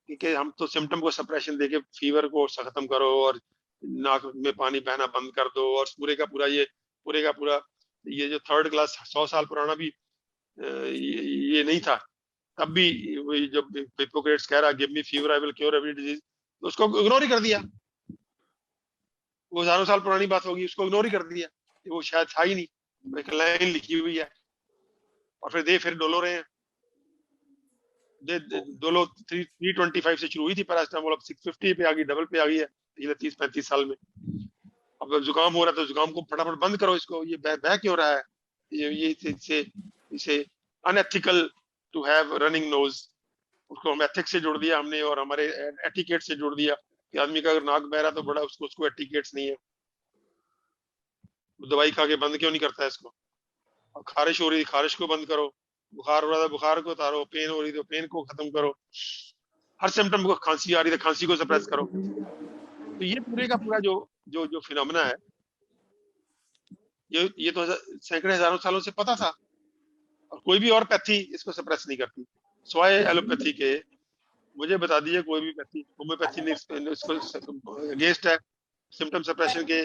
क्योंकि हम तो सिम्टम को सप्रेशन देके फीवर को खत्म करो और नाक में पानी बहना बंद कर दो, और पूरे का पूरा ये जो 3rd क्लास 100 साल पुराना भी ये नहीं था, तब भी वही जब हिप्पोक्रेट्स कह रहा give me fever I will cure every disease, तो उसको इग्नोर ही कर दिया। वो हजारों साल पुरानी बात होगी, उसको इग्नोर ही कर दिया, वो शायद था ही नहीं, एक लाइन लिखी हुई है। और फिर डोलो रहे हैं, डोलो 325 से शुरू हुई थी पैरासिटामोल, अब 650 पे आ गई, डबल पे आ गई है पिछले 30-35 साल में। अब जुकाम हो रहा है तो जुकाम को फटाफट बंद करो, इसको ये बह क्यों रहा है, ये इसे unethical to have running nose, उसको हम एथिक्स से जोड़ दिया हमने, और हमारे एटिकेट से जोड़ दिया कि आदमी का अगर नाक बह रहा तो बड़ा उसको एटिकेट्स नहीं है, दवाई खा के बंद क्यों नहीं करता है इसको। और खारिश हो रही, खारिश को बंद करो, बुखार हो रहा था बुखार को उतारो, पेन हो रही तो पेन को खत्म करो, हर सिम्टम को, खांसी आ रही तो खांसी को सप्रेस करो। तो ये पूरे का पूरा जो फिनोमेना है, ये तो सैकड़े हजारों सालों से पता था, और कोई भी और पैथी इसको सप्रेस नहीं करती स्वाय एलोपैथी के। मुझे बता दीजिए कोई भी पैथी, होम्योपैथी ने इसको अगेंस्ट है, सिम्टम सप्रेशन के,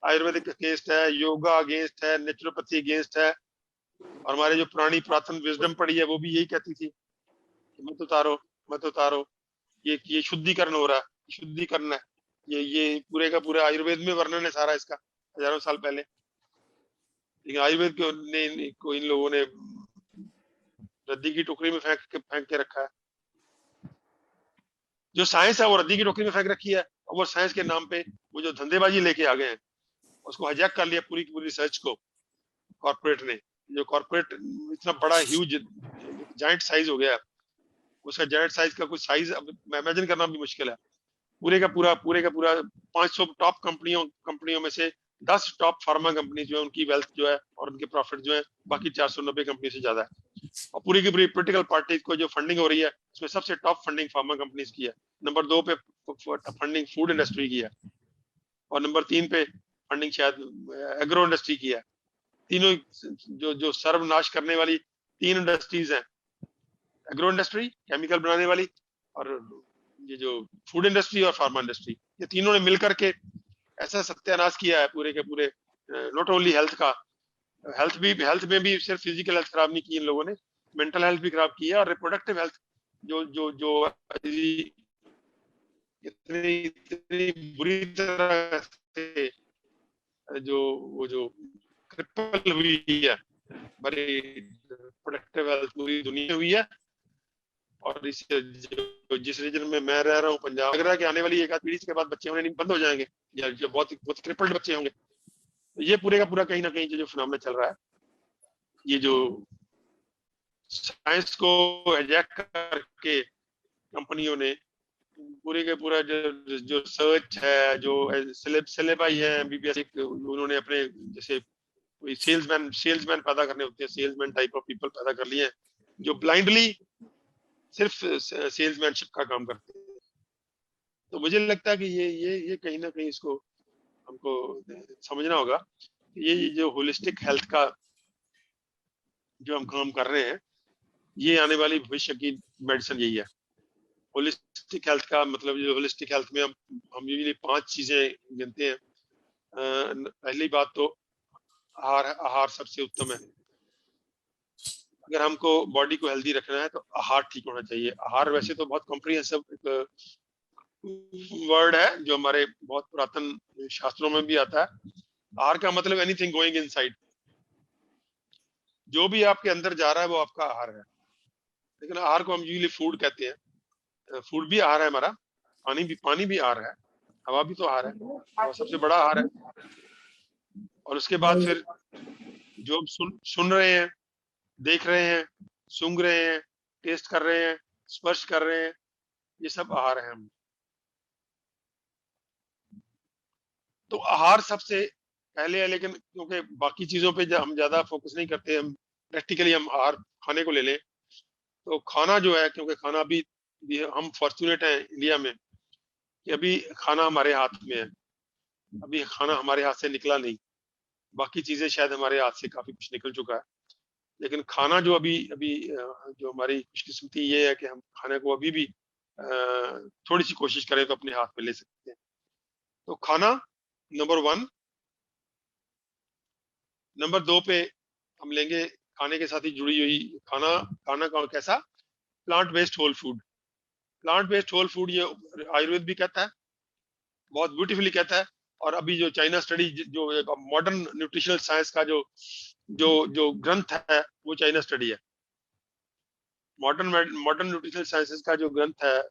आयुर्वेदिक अगेंस्ट है, योगा अगेंस्ट है, नेचुरोपैथी अगेंस्ट है, और हमारे जो पुरातन विजडम पड़ी है वो भी यही कहती थी कि मत उतारो, ये शुद्धिकरण हो रहा है, शुद्धिकरण है, ये पूरे का पूरा आयुर्वेद में वर्णन है सारा इसका, हजारों साल पहले। लेकिन आयुर्वेद को इन लोगों ने रद्दी की टोकरी में फेंक के रखा है। जो साइंस है वो रद्दी की टोकरी में फेंक रखी है, और वो साइंस के नाम पे वो जो धंधेबाजी लेके आ गए हैं, उसको हाईजैक कर लिया पूरी की पूरी रिसर्च को कॉर्पोरेट ने। जो कॉर्पोरेट इतना बड़ा ह्यूज जायंट साइज हो गया, उसका जायंट साइज का कुछ साइज अब इमेजिन करना भी मुश्किल है। पूरे का पूरा 500 टॉप कंपनियों में से 10 टॉप फार्मा कंपनी जो है, उनकी वेल्थ जो है और उनके प्रॉफिट जो है बाकी 490 कंपनी से ज्यादा है। और पूरी की पूरी पॉलिटिकल पार्टी को जो फंडिंग हो रही है उसमें सबसे टॉप फंडिंग फार्मा कंपनीज की है, नंबर 2 पे फंडिंग फूड इंडस्ट्री की है, और नंबर 3 पे फंडिंग शायद एग्रो इंडस्ट्री की है। तीनों जो सर्वनाश करने वाली 3 इंडस्ट्रीज हैं, एग्रो इंडस्ट्री केमिकल बनाने वाली, और ये जो फूड इंडस्ट्री और फार्मा इंडस्ट्री, ये तीनों ने मिलकर के ऐसा सत्यानाश किया है पूरे के पूरे, नॉट ओनली हेल्थ का, हेल्थ में भी सिर्फ फिजिकल हेल्थ खराब नहीं की इन लोगों ने, मेंटल हेल्थ भी खराब की है, और रिप्रोडक्टिव हेल्थ जो जो जो इतनी इतनी बुरी तरह से जो वो जो क्रिपल हुई है, बड़ी प्रोडक्टिव हेल्थ पूरी दुनिया में हुई है। और इस जिस रीजन में मैं रह रहा हूँ पंजाब, लग रहा है कि आने वाली एक आध पीढ़ी के बाद बच्चे होने नहीं बंद हो जाएंगे, या जो बहुत बहुत क्रिपल्ड बच्चे होंगे। तो ये पूरे का पूरा कहीं ना कहीं जो फिनोमेना चल रहा है, ये जो साइंस को एजेक्ट करके कंपनियों ने पूरे के पूरा जो रिसर्च है, जो सिलेबाई है एमबीबीएस, उन्होंने अपने जैसे कोई सेल्समैन पैदा करने होते हैं, सेल्समैन टाइप ऑफ पीपल पैदा कर लिए हैं जो ब्लाइंडली सिर्फ सेल्समैनशिप का काम करते हैं। तो मुझे लगता है कि ये कहीं ना कहीं इसको हमको समझना होगा, ये जो होलिस्टिक हेल्थ का जो हम काम कर रहे हैं, ये आने वाली भविष्य की मेडिसिन यही है। होलिस्टिक हेल्थ का मतलब, जो होलिस्टिक हेल्थ में हम यूजुअली 5 चीजें गिनते हैं। पहली बात तो आहार सबसे उत्तम है। अगर हमको बॉडी को हेल्दी रखना है तो आहार ठीक होना चाहिए। आहार वैसे तो बहुत कॉम्प्रिहेंसिव वर्ड है जो हमारे बहुत पुरातन शास्त्रों में भी आता है। आहार का मतलब एनीथिंग गोइंग इनसाइड, जो भी आपके अंदर जा रहा है वो आपका आहार है। लेकिन आहार को हम यूजुअली फूड कहते हैं। फूड भी आहार है हमारा, पानी भी आहार है, हवा भी तो आहार है, और सबसे बड़ा आहार है। और उसके बाद फिर जो हम सुन रहे हैं, देख रहे हैं, सूंघ रहे हैं, टेस्ट कर रहे हैं, स्पर्श कर रहे हैं, ये सब आहार है हम। तो आहार सबसे पहले है, लेकिन क्योंकि बाकी चीजों पे हम ज्यादा फोकस नहीं करते, हम प्रैक्टिकली हम आहार खाने को ले लें। तो खाना जो है, क्योंकि खाना भी हम फॉर्चुनेट हैं इंडिया में कि अभी खाना हमारे हाथ में है, अभी खाना हमारे हाथ से निकला नहीं। बाकी चीजें शायद हमारे हाथ से काफी कुछ निकल चुका है, लेकिन खाना जो अभी अभी जो हमारी खुशकिस्मती ये है कि हम खाने को अभी भी थोड़ी सी कोशिश करें तो अपने हाथ में ले सकते हैं। तो खाना नंबर 1। नंबर 2 पे हम लेंगे खाने के साथ ही जुड़ी हुई खाना का कैसा, plant based whole food. Plant based whole food ये आयुर्वेद भी कहता है, बहुत ब्यूटीफुली कहता है। और अभी जो चाइना स्टडी, जो मॉडर्न न्यूट्रिशनल साइंस का जो जो जो ग्रंथ है वो चाइना स्टडी है। मॉडर्न न्यूट्रिशनल साइंसेस का जो ग्रंथ है,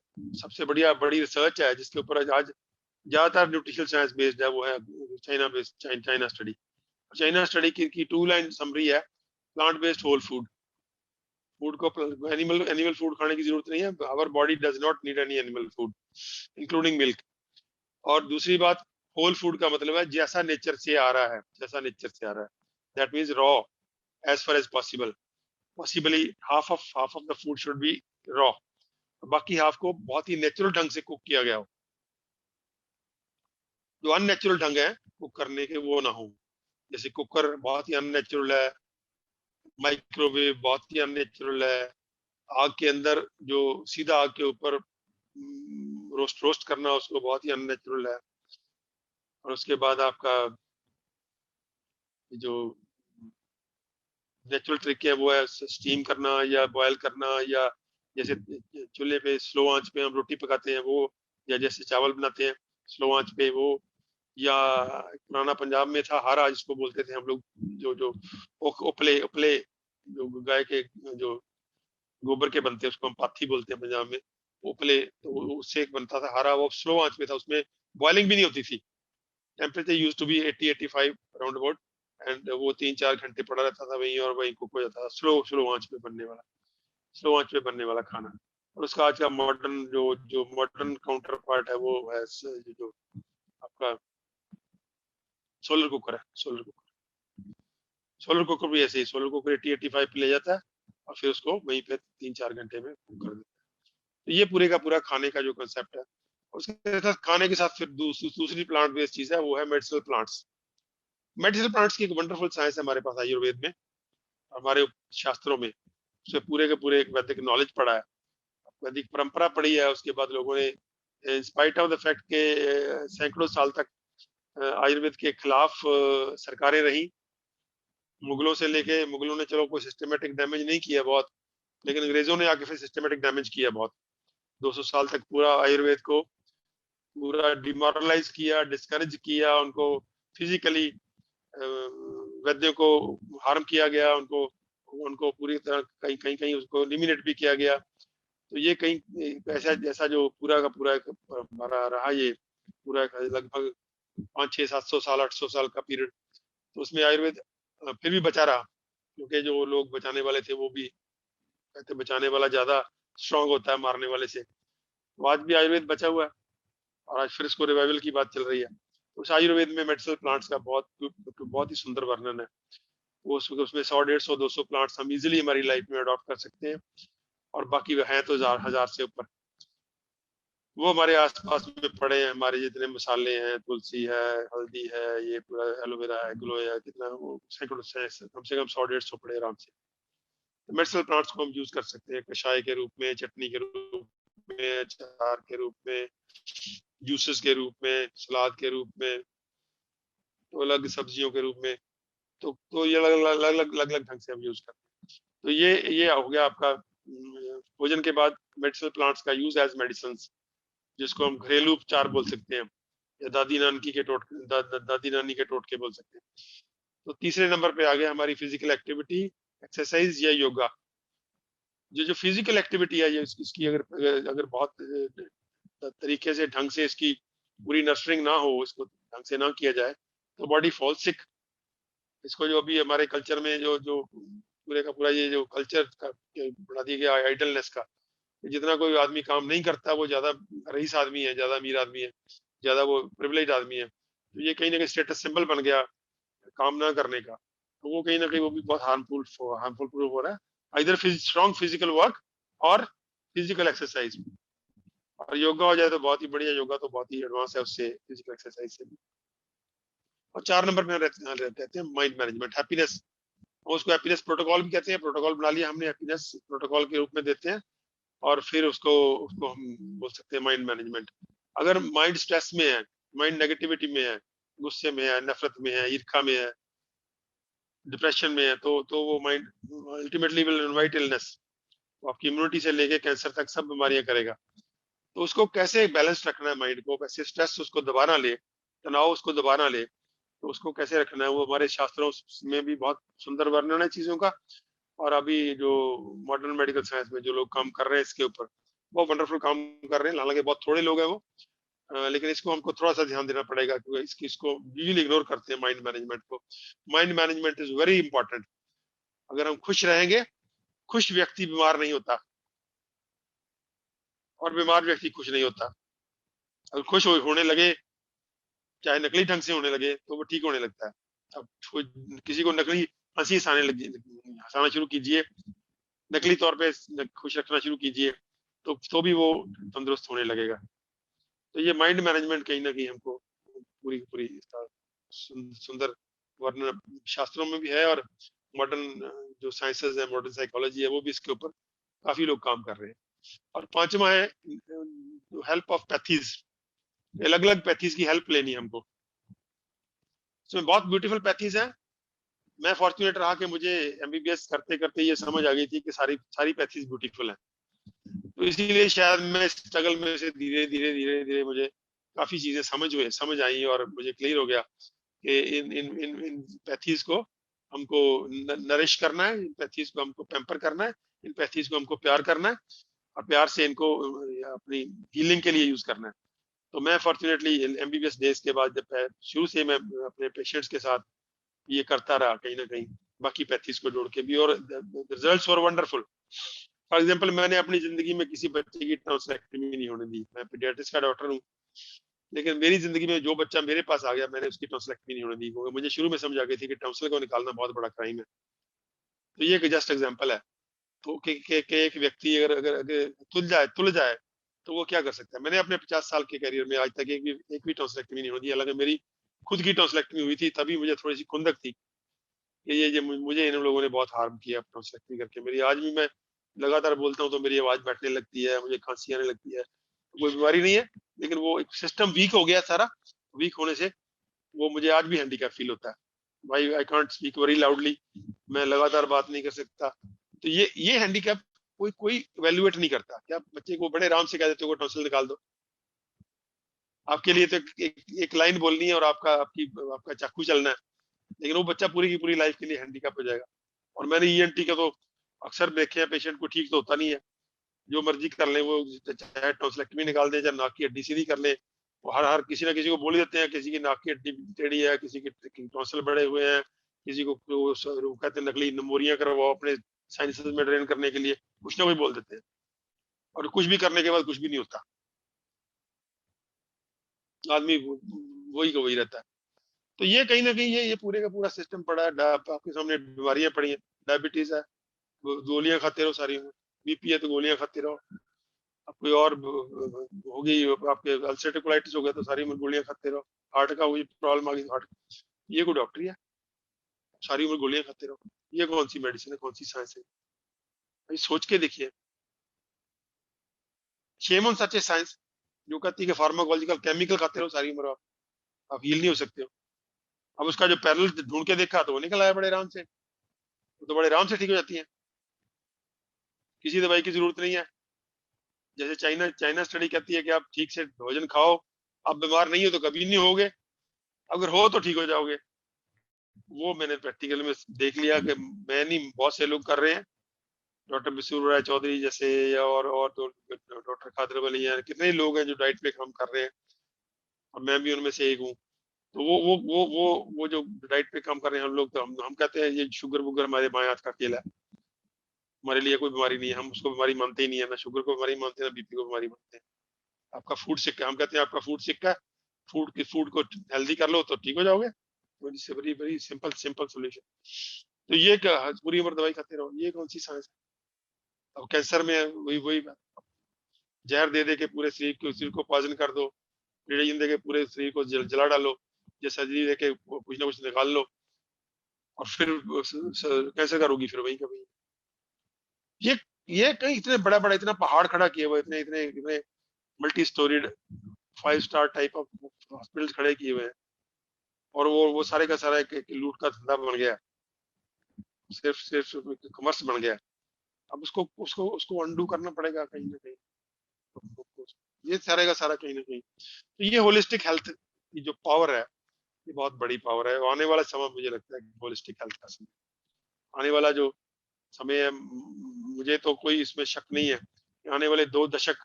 सबसे बड़ी रिसर्च है जिसके ऊपर आज ज्यादातर न्यूट्रिशनल साइंस बेस्ड है, वो है चाइना स्टडी। चाइना स्टडी की 2 लाइन समरी है, plant based whole food. Food को एनिमल फूड खाने की जरूरत नहीं है, our body does not need any animal food including milk. और दूसरी बात, होल फूड का मतलब है जैसा नेचर से आ रहा है, जैसा नेचर से आ रहा है, that means raw as far as possible. Possibly half of the food should be raw, बाकी हाफ को बहुत ही नेचुरल ढंग से कुक किया गया हो। जो अननेचुरल ढंग है कुक करने के वो ना हो, जैसे कुकर बहुत ही अननेचुरल है, माइक्रोवेव बहुत ही अननेचुरल है, आग के अंदर जो सीधा आग के ऊपर रोस्ट करना उसको बहुत ही अननेचुरल है। और उसके बाद आपका जो नेचुरल तरीके है वो है स्टीम करना या बॉयल करना, या जैसे चूल्हे पे स्लो आंच पे हम रोटी पकाते हैं वो, या जैसे चावल बनाते हैं स्लो आंच पे वो, या पुराना पंजाब में था हारा जिसको बोलते थे हम लोग, जो जो उपले उपले जो गाय के जो गोबर के बनते हैं उसको हम पाथी बोलते हैं पंजाब में, उपले, तो उससे एक बनता था हारा, वो स्लो आंच पे था, उसमें बॉइलिंग भी नहीं होती थी। Temperature used to be 80-85 round about, and वो 3-4 घंटे पड़ा रहता था वहीं, और वहीं कुक हो जाता था, स्लो आंच पे बनने वाला खाना। और उसका आज का मॉडर्न जो मॉडर्न काउंटर पार्ट है वो है जो आपका सोलर कुकर है। सोलर कुकर भी ऐसे ही, सोलर कुकर 80-85 पे ले जाता है और फिर उसको वहीं पे 3-4 घंटे में कुक कर देते हैं। तो ये पूरे का पूरा खाने का जो कंसेप्ट है। उसके साथ खाने के साथ फिर दूसरी प्लांट बेस्ड चीज है, वो है मेडिसिनल प्लांट्स। मेडिसिनल प्लांट्स की एक वंडरफुल साइंस है हमारे पास आयुर्वेद में, हमारे शास्त्रों में। उसमें पूरे के पूरे एक वैदिक नॉलेज पढ़ा है, वैदिक परंपरा पढ़ी है। उसके बाद लोगों ने in spite of the fact के सैकड़ों साल तक आयुर्वेद के खिलाफ सरकारें रही, मुगलों से लेके, मुगलों ने चलो कोई सिस्टमेटिक डैमेज नहीं किया बहुत, लेकिन अंग्रेजों ने आके फिर सिस्टमेटिक डैमेज किया बहुत। 200 साल तक पूरा आयुर्वेद को पूरा डिमोरलाइज किया, डिस्करेज किया, उनको फिजिकली वैद्यों को हार्म किया गया, उनको उनको पूरी तरह कहीं कहीं कहीं उसको एलिमिनेट भी किया गया। तो ये कहीं ऐसा ऐसा जो पूरा का पूरा एक हमारा रहा, ये पूरा लगभग 500-600-700 साल 800 साल का पीरियड, तो उसमें आयुर्वेद फिर भी बचा रहा, क्योंकि जो लोग बचाने वाले थे वो भी कहते बचाने वाला ज्यादा स्ट्रांग होता है मारने वाले से। तो आज भी आयुर्वेद बचा हुआ है और आज फिर इसको रिवाइवल की बात चल रही है। उस आयुर्वेद में मेडिसिनल प्लांट्स का बहुत ही सुंदर वर्णन है। वो उसमें 100-150-200 प्लांट्स हम इजीली हमारी लाइफ में अडॉप्ट कर सकते हैं, और बाकी हैं तो हजार से ऊपर। वो हमारे आसपास में पड़े हैं, हमारे जितने मसाले हैं, तुलसी है, हल्दी है, ये पूरा एलोवेरा है, ग्लो है, कितना वो सैकड़ों से कम 100-150 पड़े आराम से। मेडिसिनल प्लांट्स को हम यूज कर सकते हैं कषाय के रूप में, चटनी के रूप में, अचार के रूप में, जूसेस के रूप में, सलाद के रूप में, तो अलग सब्जियों के रूप में। तो ये अलग ढंग से हम यूज करते हैं। तो ये हो गया आपका भोजन के बाद मेडिसिनल प्लांट्स का यूज एज मेडिसिन, जिसको हम घरेलू उपचार बोल सकते हैं, या दादी नानी के टोटके बोल सकते हैं। तो तीसरे नंबर पे आ गया हमारी फिजिकल एक्टिविटी, एक्सरसाइज या योगा। जो फिजिकल एक्टिविटी है, ये इसकी अगर बहुत तरीके से ढंग से इसकी पूरी नर्सरिंग ना हो, इसको ढंग से ना किया जाए, तो बॉडी फॉल सिक। इसको जो अभी हमारे कल्चर में जो जो पूरे का पूरा ये जो कल्चर बना दिया गया आइडलनेस का, जितना कोई आदमी काम नहीं करता वो ज्यादा रईस आदमी है, ज्यादा अमीर आदमी है, ज्यादा वो प्रिविलेज आदमी है। तो ये कहीं ना कहीं स्टेटस सिंबल बन गया काम ना करने का। तो वो कहीं ना कहीं वो भी बहुत हार्मफुल प्रूफ हो रहा है। इधर स्ट्रॉन्ग फिजिकल वर्क और फिजिकल एक्सरसाइज, और योगा हो जाए तो बहुत ही बढ़िया, योगा तो बहुत ही एडवांस है उससे, फिजिकल एक्सरसाइज से भी। और 4 नंबर पे रहते हैं माइंड मैनेजमेंट, हैप्पीनेस। उसको हैप्पीनेस प्रोटोकॉल भी कहते हैं, प्रोटोकॉल बना लिया हमने, हैप्पीनेस प्रोटोकॉल के रूप में देते हैं। और फिर उसको हम बोल सकते हैं माइंड मैनेजमेंट। अगर माइंड स्ट्रेस में है, माइंड नेगेटिविटी में है, गुस्से में है, नफरत में है, ईर्ष्या में है, डिप्रेशन में है, तो वो mind ultimately will invite illness. आपकी इम्यूनिटी से लेके कैंसर तक सब बीमारियां करेगा। तो उसको कैसे बैलेंस रखना है माइंड को, कैसे स्ट्रेस उसको दबाना ले, तनाव उसको दबाना ले, तो उसको कैसे रखना है, वो हमारे शास्त्रों में भी बहुत सुंदर वर्णन है चीजों का। और अभी जो मॉडर्न मेडिकल साइंस में जो लोग काम कर रहे हैं इसके ऊपर, बहुत वंडरफुल काम कर रहे हैं। हालांकि बहुत थोड़े लोग हैं वो, लेकिन इसको हमको थोड़ा सा ध्यान देना पड़ेगा, क्योंकि इसको यूजली इग्नोर करते हैं माइंड मैनेजमेंट को। Mind management is very important. अगर हम खुश रहेंगे, खुश व्यक्ति बीमार नहीं होता, और बीमार व्यक्ति खुश नहीं होता। अगर खुश होने लगे, चाहे नकली ढंग से होने लगे, तो वो ठीक होने लगता है। अब किसी को नकली हंसी हंसाना शुरू कीजिए, नकली तौर पे खुश रखना शुरू कीजिए, तो भी वो तंदुरुस्त होने लगेगा। तो ये माइंड मैनेजमेंट कहीं ना कहीं हमको पूरी पूरी सुंदर वर्णन शास्त्रों में भी है, और मॉडर्न जो साइंसेज है, मॉडर्न साइकोलॉजी है, वो भी इसके ऊपर काफी लोग काम कर रहे हैं। और पांचवा है हेल्प ऑफ पैथीज। अलग अलग पैथीज की हेल्प लेनी हमको। इसमें बहुत ब्यूटीफुल पैथीज है। मैं फॉर्चुनेट रहा कि मुझे एमबीबीएस करते करते ये समझ आ गई थी कि सारी पैथीज ब्यूटीफुल है। तो इसीलिए शायद मैं स्ट्रगल में से धीरे धीरे धीरे धीरे मुझे काफी चीजें समझ आई, और मुझे क्लियर हो गया कि इन पैथीज को हमको नरिश करना है, इन पैथीज को हमको पैम्पर करना है, इन पैथीज को हमको प्यार करना है, और प्यार से इनको अपनी हीलिंग के लिए यूज करना है। तो मैं फॉर्चुनेटली एमबीबीएस डेज के बाद जब शुरू से मैं अपने पेशेंट्स के साथ ये करता रहा कहीं ना कहीं, बाकी पैथीज को जोड़ के भी, और results were wonderful. For example, मैंने अपनी जिंदगी में किसी बच्चे की टॉन्सिलेक्टमी नहीं होने दी। मैं पीडियाट्रिक्स का डॉक्टर हूँ, लेकिन मेरी जिंदगी में जो बच्चा मेरे पास आ गया, मैंने उसकी टॉन्सिलेक्टमी नहीं होने दी, क्योंकि मुझे शुरू में समझ आ गई थी कि टॉन्सिल को निकालना बहुत बड़ा क्राइम है। तो ये एक जस्ट एग्जांपल है तो के एक व्यक्ति अगर अगर अगर तुल जाए तो वो क्या कर सकता है। मैंने अपने 50 साल के करियर में आज तक एक भी टॉन्सिलेक्टमी नहीं होती। हालांकि मेरी खुद की टॉन्सिलेक्टमी हुई थी, तभी मुझे थोड़ी सी खुंदक थी कि ये मुझे इन लोगों ने बहुत हार्म किया टॉन्सिलेक्टमी करके। मेरी आज भी मैं लगातार बोलता हूँ तो मेरी आवाज बैठने लगती है, मुझे खांसी आने लगती है। कोई बीमारी नहीं है, लेकिन वो एक सिस्टम वीक हो गया सारा। वीक होने से वो मुझे आज भी हैंडीकैप फील होता है। भाई I can't speak very loudly, मैं लगातार बात नहीं कर सकता। तो ये हैंडीकैप कोई कोई इवेल्युएट नहीं करता। क्या बच्चे को बड़े आराम से कह देते हो टॉन्सिल निकाल दो, आपके लिए तो एक लाइन बोलनी है और आपका चाकू चलना है, लेकिन वो बच्चा पूरी की पूरी लाइफ के लिए हैंडीकैप हो जाएगा। और मैंने ईएनटी का तो अक्सर देखे हैं, पेशेंट को ठीक तो होता नहीं है, जो मर्जी कर ले वो, चाहे टॉन्सिलेक्टमी निकाल दे, चाहे नाक की हड्डी सीधी कर ले, वो हर हर किसी ना किसी को बोल ही देते हैं। किसी की नाक की हड्डी टेढ़ी है, किसी की टॉन्सिल बड़े हुए हैं, किसी को वो कहते हैं नकली नमोरियां करवाओ अपने साइनसेस में ड्रेन करने के लिए, कुछ ना कुछ बोल देते हैं। और कुछ भी करने के बाद कुछ भी नहीं होता, आदमी वही का वही रहता है। तो ये कहीं ना कहीं ये पूरे का पूरा सिस्टम पड़ा है। आपके सामने बीमारियां पड़ी हैं, डायबिटीज है, गोलियां खाते रहो सारी, बीपी है तो गोलियां खाते रहो, अब कोई और होगी, आपके अल्सरेटिव कोलाइटिस हो गया तो सारी उम्र गोलियां खाते रहो, हार्ट का कोई प्रॉब्लम आ गई हार्ट, ये कोई डॉक्टर है? सारी उम्र गोलियां खाते रहो, ये कौन सी मेडिसिन है, कौन सी साइंस है? भाई सोच के देखिए। Shame on such A science जो कहती है कि फार्माकोलॉजिकल केमिकल खाते रहो सारी उम्र, आप हील नहीं हो सकते हो। अब उसका जो पैरेलल ढूंढ के देखा तो वो निकल आया बड़े आराम से, तो बड़े आराम से ठीक हो जाती है, किसी दवाई की जरूरत नहीं है। जैसे चाइना स्टडी कहती है कि आप ठीक से भोजन खाओ, आप बीमार नहीं हो तो कभी नहीं होगे, अगर हो तो ठीक हो जाओगे। वो मैंने प्रैक्टिकल में देख लिया कि मैं नहीं, बहुत से लोग कर रहे हैं, डॉक्टर बिसूर राय चौधरी जैसे, और तो डॉक्टर खादर वली हैं, कितने लोग हैं जो डाइट पे काम कर रहे हैं, और मैं भी उनमें से एक हूँ। तो वो जो डाइट पे काम कर रहे हैं हम लोग, तो हम कहते हैं ये शुगर वुगर हमारे बाएं हाथ का खेल है, हमारे लिए कोई बीमारी नहीं है, हम उसको बीमारी मानते ही नहीं है, ना शुगर को बीमारी मानते हैं ना बीपी को बीमारी मानते हैं। आपका फूड सिक्का, हम कहते हैं आपका फूड सिक्का है, फूड को हेल्दी कर लो तो ठीक हो जाओगे। Very very simple simple solution. तो ये क्या पूरी उम्र दवाई खाते रहो, ये कौन सी साइंस है? अब कैंसर में वही वही बात, जहर दे दे के पूरे शरीर को पॉइजन कर दो, रेडिएशन दे के पूरे शरीर को जला डालो, या सर्जरी दे के कुछ ना कुछ निकाल लो, और फिर कैंसर का रोगी फिर वही का वही। ये कहीं इतने बड़ा बड़ा इतना पहाड़ खड़ा किए हुए, इतने इतने इतने multi storeyed 5 star type of hospital खड़े किए हुए हैं, और वो सारे का सारा एक लूट का धंधा बन गया, सिर्फ सिर्फ कमर्स बन गया। अब उसको उसको उसको अंडू करना पड़ेगा कहीं ना कहीं, ये सारे का सारा कहीं ना कहीं। तो ये होलिस्टिक हेल्थ की जो पावर है, ये बहुत बड़ी पावर है। आने वाला समय मुझे लगता है होलिस्टिक हेल्थ का समय, आने वाला जो समय है, मुझे तो कोई इसमें शक नहीं है, आने वाले 2 दशक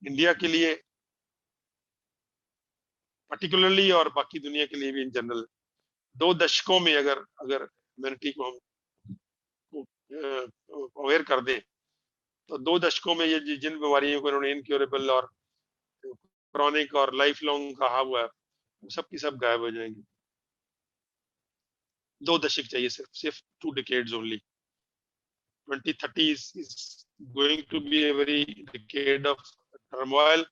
इंडिया के लिए पर्टिकुलरली और बाकी दुनिया के लिए भी इन जनरल, 2 दशकों में अगर अगर ह्यूमैनिटी को हम अवेयर कर दें, तो 2 दशकों में ये जिन बीमारियों को इन्होंने इनक्योरेबल और क्रॉनिक और लाइफ लॉन्ग कहा हुआ है, वो सब की सब गायब हो जाएंगी। 2 दशक चाहिए, सिर्फ सिर्फ 2 decades only. 2030 is going to be a very decade of turmoil,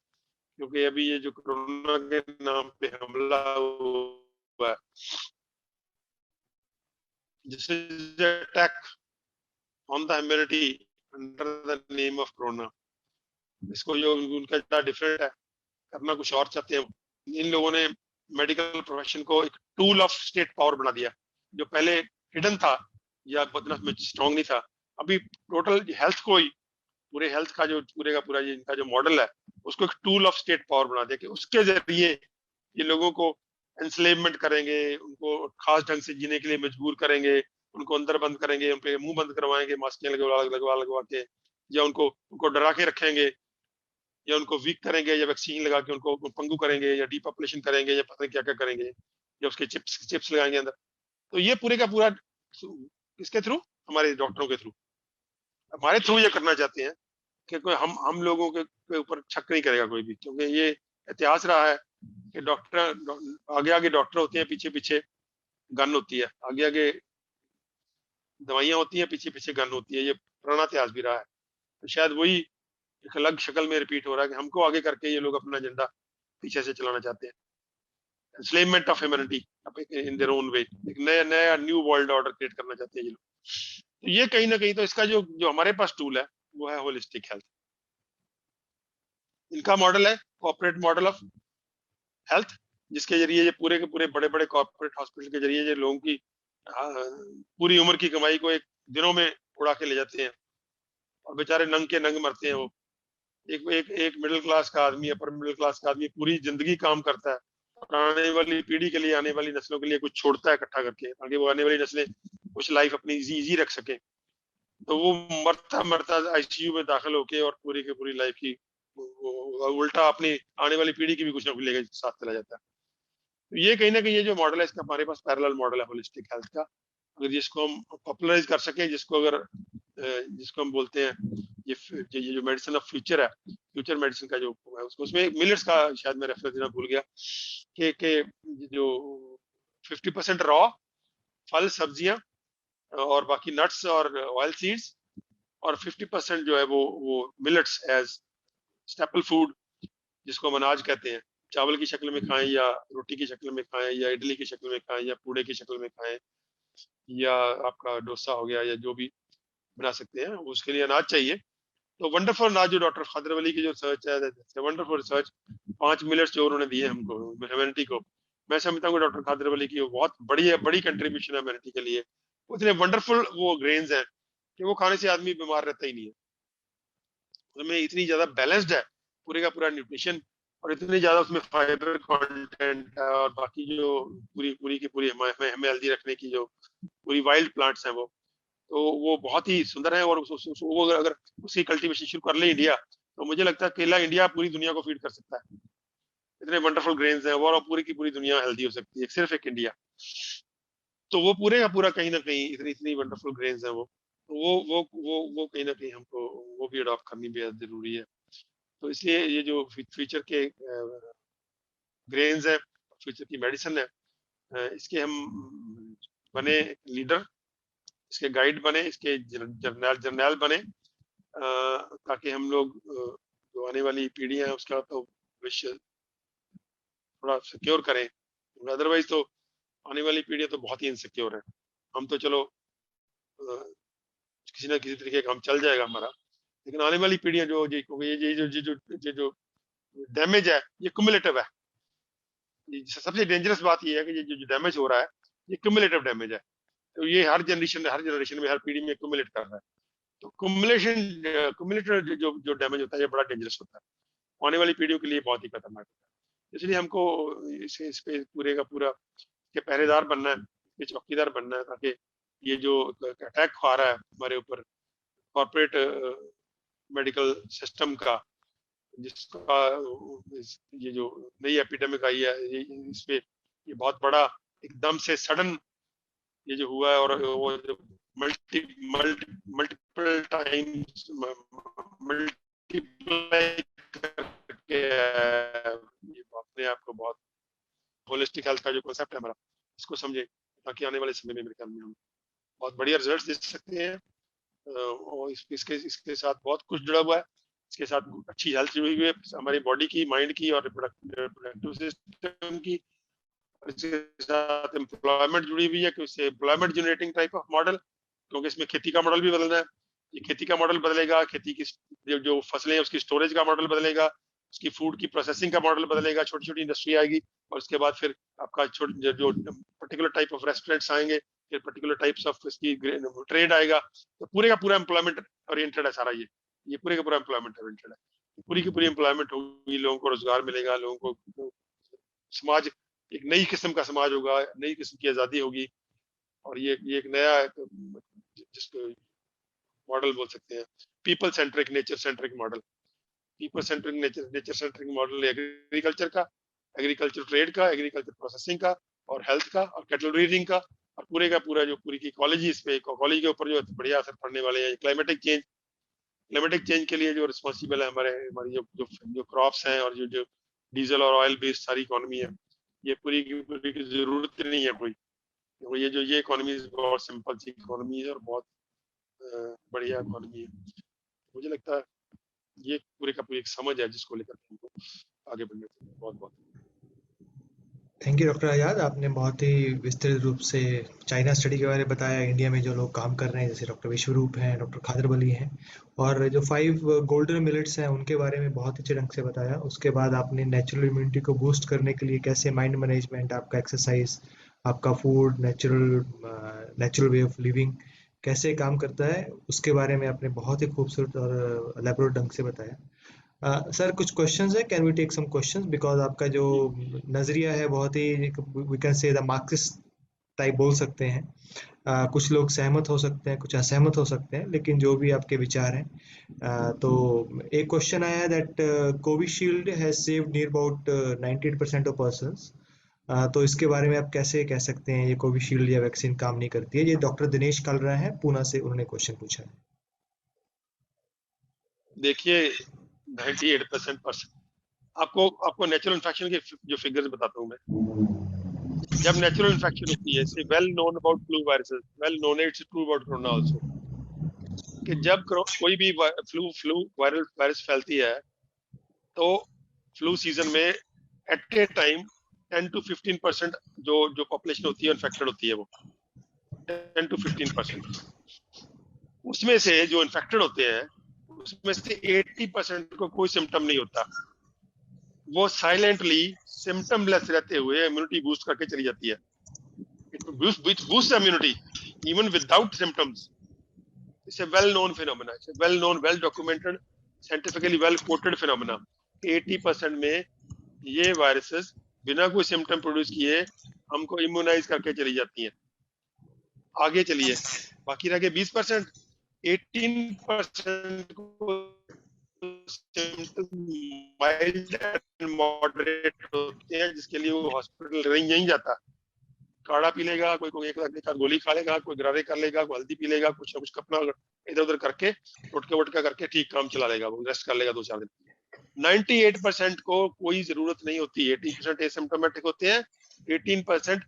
क्योंकि अभी ये जो कोरोना के नाम पे हमला हुआ है, this is attack on the humanity under the name of corona. इसको जो उनका इतना डिफरेंट है, करना कुछ और चाहते हैं। इन लोगों ने मेडिकल प्रोफेशन को एक टूल ऑफ स्टेट पावर बना दिया, जो पहले हिडन था या इतना स्ट्रॉन्ग नहीं था। अभी टोटल हेल्थ को ही, पूरे हेल्थ का जो पूरे का पूरा इनका जो मॉडल है, उसको एक टूल ऑफ स्टेट पावर बना दिया कि उसके जरिए ये लोगों को एंस्लेवमेंट करेंगे, उनको खास ढंग से जीने के लिए मजबूर करेंगे, उनको अंदर बंद करेंगे, उन पे मुंह बंद करवाएंगे मास्क लगवा के, या उनको डरा के रखेंगे, या उनको वीक करेंगे, या वैक्सीन लगा के उनको पंगु करेंगे, या डीपॉपुलेशन करेंगे, या पता नहीं क्या क्या करेंगे, या उसके चिप्स लगाएंगे अंदर। तो ये पूरे का पूरा किसके थ्रू? हमारे डॉक्टरों के थ्रू, हमारे थ्रू ये करना चाहते हैं कि कोई हम लोगों के ऊपर शक नहीं करेगा कोई भी, क्योंकि ये इतिहास रहा है कि डॉक्टर आगे आगे डॉक्टर होते हैं, पीछे पीछे गन होती है, आगे आगे दवाइयां होती हैं, पीछे पीछे गन होती है। ये पुराना इतिहास भी रहा है। तो शायद वही एक अलग शक्ल में रिपीट हो रहा है कि हमको आगे करके ये लोग अपना एजेंडा पीछे से चलाना चाहते हैं। Enslavement of humanity in their own way, एक नया नया न्यू वर्ल्ड ऑर्डर क्रिएट करना चाहते हैं ये लोग। तो ये कहीं ना कहीं तो इसका जो जो हमारे पास टूल है वो है होलिस्टिक हेल्थ। इनका मॉडल है कॉर्पोरेट मॉडल ऑफ हेल्थ, जिसके जरिए ये पूरे के पूरे बड़े बड़े कॉर्पोरेट हॉस्पिटल के जरिए ये लोगों की पूरी उम्र की कमाई को एक दिनों में उड़ा के ले जाते हैं और बेचारे नंग के नंग मरते हैं। वो एक एक एक मिडिल क्लास का आदमी, अपर मिडिल क्लास का आदमी पूरी जिंदगी काम करता है और आने वाली पीढ़ी के लिए, आने वाली नस्लों के लिए कुछ छोड़ता है इकट्ठा करके, ताकि वो आने वाली नस्लें कुछ लाइफ अपनी इजी रख सके। तो वो मरता मरता आईसीयू में दाखिल होके और पूरी की पूरी लाइफ की उल्टा अपनी आने वाली पीढ़ी की भी कुछ ना कुछ लेके साथ चला जाता है। तो ये कहीं ना कहीं ये जो मॉडल है इसका हमारे पास पैरेलल मॉडल है होलिस्टिक हेल्थ का। अगर जिसको हम पॉपुलराइज कर सके, जिसको अगर जिसको हम बोलते हैं ये जो मेडिसिन ऑफ फ्यूचर है, फ्यूचर मेडिसिन का जो है उसको, उसमें मिलेट्स का शायद मैं रेफरेंस देना भूल गया कि जो 50% रॉ फल सब्जियां और बाकी नट्स और ऑयल सीड्स और 50% जो है वो मिलेट्स एज स्टेपल फूड, जिसको हम अनाज कहते हैं, चावल की शक्ल में खाएं या रोटी की शक्ल में खाएं या इडली की शक्ल में खाएं या पूड़े की शक्ल में खाएं या आपका डोसा हो गया या जो भी बना सकते हैं, उसके लिए अनाज चाहिए। तो वंडरफुल अनाज जो डॉक्टर खादर वली की जो रिसर्च है, वंडरफुल रिसर्च, 5 मिलेट्स जो उन्होंने दिए हमको ह्यूमैनिटी को, मैं समझता हूँ डॉक्टर खादर वली की बहुत बड़ी कंट्रीब्यूशन है ह्यूमैनिटी के लिए। उतने वंडरफुल वो ग्रेन्स हैं कि वो खाने से आदमी बीमार रहता ही नहीं है। उसमें इतनी ज्यादा बैलेंस्ड है पूरे का पूरा न्यूट्रिशन, और इतनी ज्यादा उसमें फाइबर कंटेंट है, और बाकी जो पूरी की पूरी हमें हेल्दी रखने की जो पूरी वाइल्ड प्लांट्स हैं वो बहुत ही सुंदर है। और वो अगर उसकी कल्टीवेशन शुरू कर ले इंडिया, तो मुझे लगता है केला इंडिया पूरी दुनिया को फीड कर सकता है। इतने वंडरफुल ग्रेन्स हैं और पूरी की पूरी दुनिया हेल्दी हो सकती है, सिर्फ एक इंडिया। तो वो पूरे का पूरा कहीं ना कहीं इतनी इतनी वंडरफुल ग्रेन्स हैं वो कहीं ना कहीं हमको वो भी अडॉप्ट करनी बेहद जरूरी है। तो इसलिए ये जो फ्यूचर के ग्रेन्स है, फ्यूचर की मेडिसिन है, इसके हम बने लीडर, इसके गाइड बने, इसके जर्नैल बने, ताकि हम लोग जो आने वाली पीढ़ियां हैं उसका तो भविष्य थोड़ा सिक्योर करें। अदरवाइज तो आने वाली पीढ़ियां तो बहुत ही इनसिक्योर है। हम तो चलो किसी ना किसी तरीके का हम चल जाएगा हमारा, लेकिन आने वाली पीढ़ियां जो जो डैमेज है ये क्युमुलेटिव है। सबसे डेंजरस बात ये है कि जो डैमेज हो रहा है ये क्युमुलेटिव डैमेज है। तो ये हर जनरेशन में हर पीढ़ी में क्युमुलेट कर रहा है। तो क्युमुलेटिव जो डैमेज होता है ये बड़ा डेंजरस होता है, आने वाली पीढ़ियों के लिए बहुत ही खतरनाक होता है। इसलिए हमको इस पे पूरे का पूरा के पहरेदार बनना है, ये चौकीदार बनना है, ताकि ये जो अटैक आ रहा है हमारे ऊपर कॉर्पोरेट मेडिकल सिस्टम का, जिसका ये जो नई एपिडेमिक आई है, इस पे ये बहुत बड़ा एकदम से सडन ये जो हुआ है, और वो जो मल्टीपल टाइम्स मल्टीप्लाई करके ये अपने आप को बहुत होलिस्टिक हेल्थ का जो कॉन्सेप्ट है हमारा, इसको समझे, ताकि आने वाले समय में मेरे ख्याल में हम बहुत बढ़िया रिजल्ट्स दे सकते हैं। और इसके साथ बहुत कुछ जुड़ा हुआ है। इसके साथ अच्छी हेल्थ जुड़ी हुई है हमारी बॉडी की, माइंड की और रिप्रोडक्टिव सिस्टम की। इसके साथ एम्प्लॉयमेंट जुड़ी हुई है, कि उससे employment generating type of model, क्योंकि इसमें खेती का मॉडल भी बदलना है। ये खेती का मॉडल बदलेगा, खेती की जो फसलें हैं उसकी स्टोरेज का मॉडल बदलेगा, उसकी फूड की प्रोसेसिंग का मॉडल बदलेगा, छोटी छोटी इंडस्ट्री आएगी, और उसके बाद फिर आपका जो पर्टिकुलर टाइप ऑफ रेस्टोरेंट्स आएंगे, फिर पर्टिकुलर टाइप्स ऑफ इसकी ट्रेड आएगा। तो पूरे का पूरा एम्प्लॉयमेंट ओरिएंटेड है सारा, ये पूरे का पूरा एम्प्लॉयमेंट ओरिएंटेड है। पूरी की पूरी एम्प्लॉयमेंट होगी, लोगों को रोजगार मिलेगा, लोगों को समाज एक नई किस्म का समाज होगा, नई किस्म की आजादी होगी। और ये एक नया जिसको मॉडल बोल सकते हैं, people centric nature centric model. People centric nature centric model agriculture का, एग्रीकल्चर ट्रेड का, एग्रीकल्चर प्रोसेसिंग का, और हेल्थ का, और कैटल ब्रीडिंग का, और पूरे का पूरा जो पूरी की इकोलॉजी, इस पे इकोलॉजी के ऊपर जो बढ़िया असर पड़ने वाले हैं। क्लाइमेटिक चेंज के लिए जो रिस्पॉन्सिबल है हमारी जो क्रॉप्स हैं, और जो डीजल और ऑयल बेस्ड सारी इकोनॉमी है, ये पूरी की जरूरत नहीं है कोई, तो ये इकोनॉमी बहुत सिंपल सी इकोनॉमी है और बहुत बढ़िया इकोनॉमी है। मुझे लगता है ये पूरे का पूरी एक समझ है जिसको लेकर हमको आगे बढ़ना चाहिए। बहुत बहुत थैंक यू डॉक्टर आजाद, आपने बहुत ही विस्तृत रूप से चाइना स्टडी के बारे में बताया, इंडिया में जो लोग काम कर रहे हैं जैसे डॉक्टर विश्वरूप हैं, डॉक्टर खादरबली हैं, और जो 5 गोल्डन मिलेट्स हैं उनके बारे में बहुत अच्छे ढंग से बताया। उसके बाद आपने नेचुरल इम्यूनिटी को बूस्ट करने के लिए कैसे माइंड मैनेजमेंट, आपका एक्सरसाइज, आपका food, natural way of living कैसे काम करता है, उसके बारे में आपने बहुत ही खूबसूरत और एलैबोरेट ढंग से बताया। सर कुछ क्वेश्चंस है, can we take some questions, because आपका जो नजरिया है बहुत ही, we can say the Marxist type बोल सकते हैं। कुछ लोग सहमत हो सकते हैं, कुछ असहमत हो सकते हैं, लेकिन जो भी आपके विचार हैं। तो एक क्वेश्चन आया है that Covishield has saved near about 98% of persons. तो इसके बारे में आप कैसे कह सकते हैं ये कोविशील्ड या वैक्सीन काम नहीं करती है? ये डॉक्टर दिनेश कालरा है पूना से, उन्होंने क्वेश्चन पूछा है। देखिए 98% आपको नेचुरल इन्फेक्शन के जो फिगर्स बताता हूँ मैं। जब नेचुरल इन्फेक्शन होती है, well known about flu viruses, well known it's true about corona also, कि जब कोई भी फ्लू वायरल वायरस फैलती है तो फ्लू सीजन में एट ए टाइम 10 to 15% जो पॉपुलेशन होती है इन्फेक्टेड होती है, वो 10 to 15%। उसमें से जो इन्फेक्टेड होते हैं उसमें से 80% को कोई सिम्टम नहीं होता, वो साइलेंटली सिम्टमलेस रहते हुए इम्यूनिटी बूस्ट करके चली जाती है। It boost immunity even without symptoms. It's a well known phenomena, it's a well known, well documented, scientifically well coated phenomena. 80% में ये वायरसेस बिना कोई सिम्टम प्रोड्यूस किए हमको इम्यूनाइज करके चली जाती हैं। आगे चलिए, बाकी रह गए 20%। 18% को माइल्ड एंड मॉडरेट होते हैं, जिसके लिए वो हॉस्पिटल नहीं जाता। काढ़ा पी लेगा, कोई एक गोली खा लेगा, कोई गरारे कर लेगा, कोई हल्दी पी लेगा, कुछ ना कुछ अपना इधर उधर करके टोटका करके ठीक काम चला लेगा, वो रेस्ट कर लेगा 2-4 दिन। 98% को कोई जरूरत नहीं होती। 80% एसिम्प्टोमेटिक होते हैं, 18%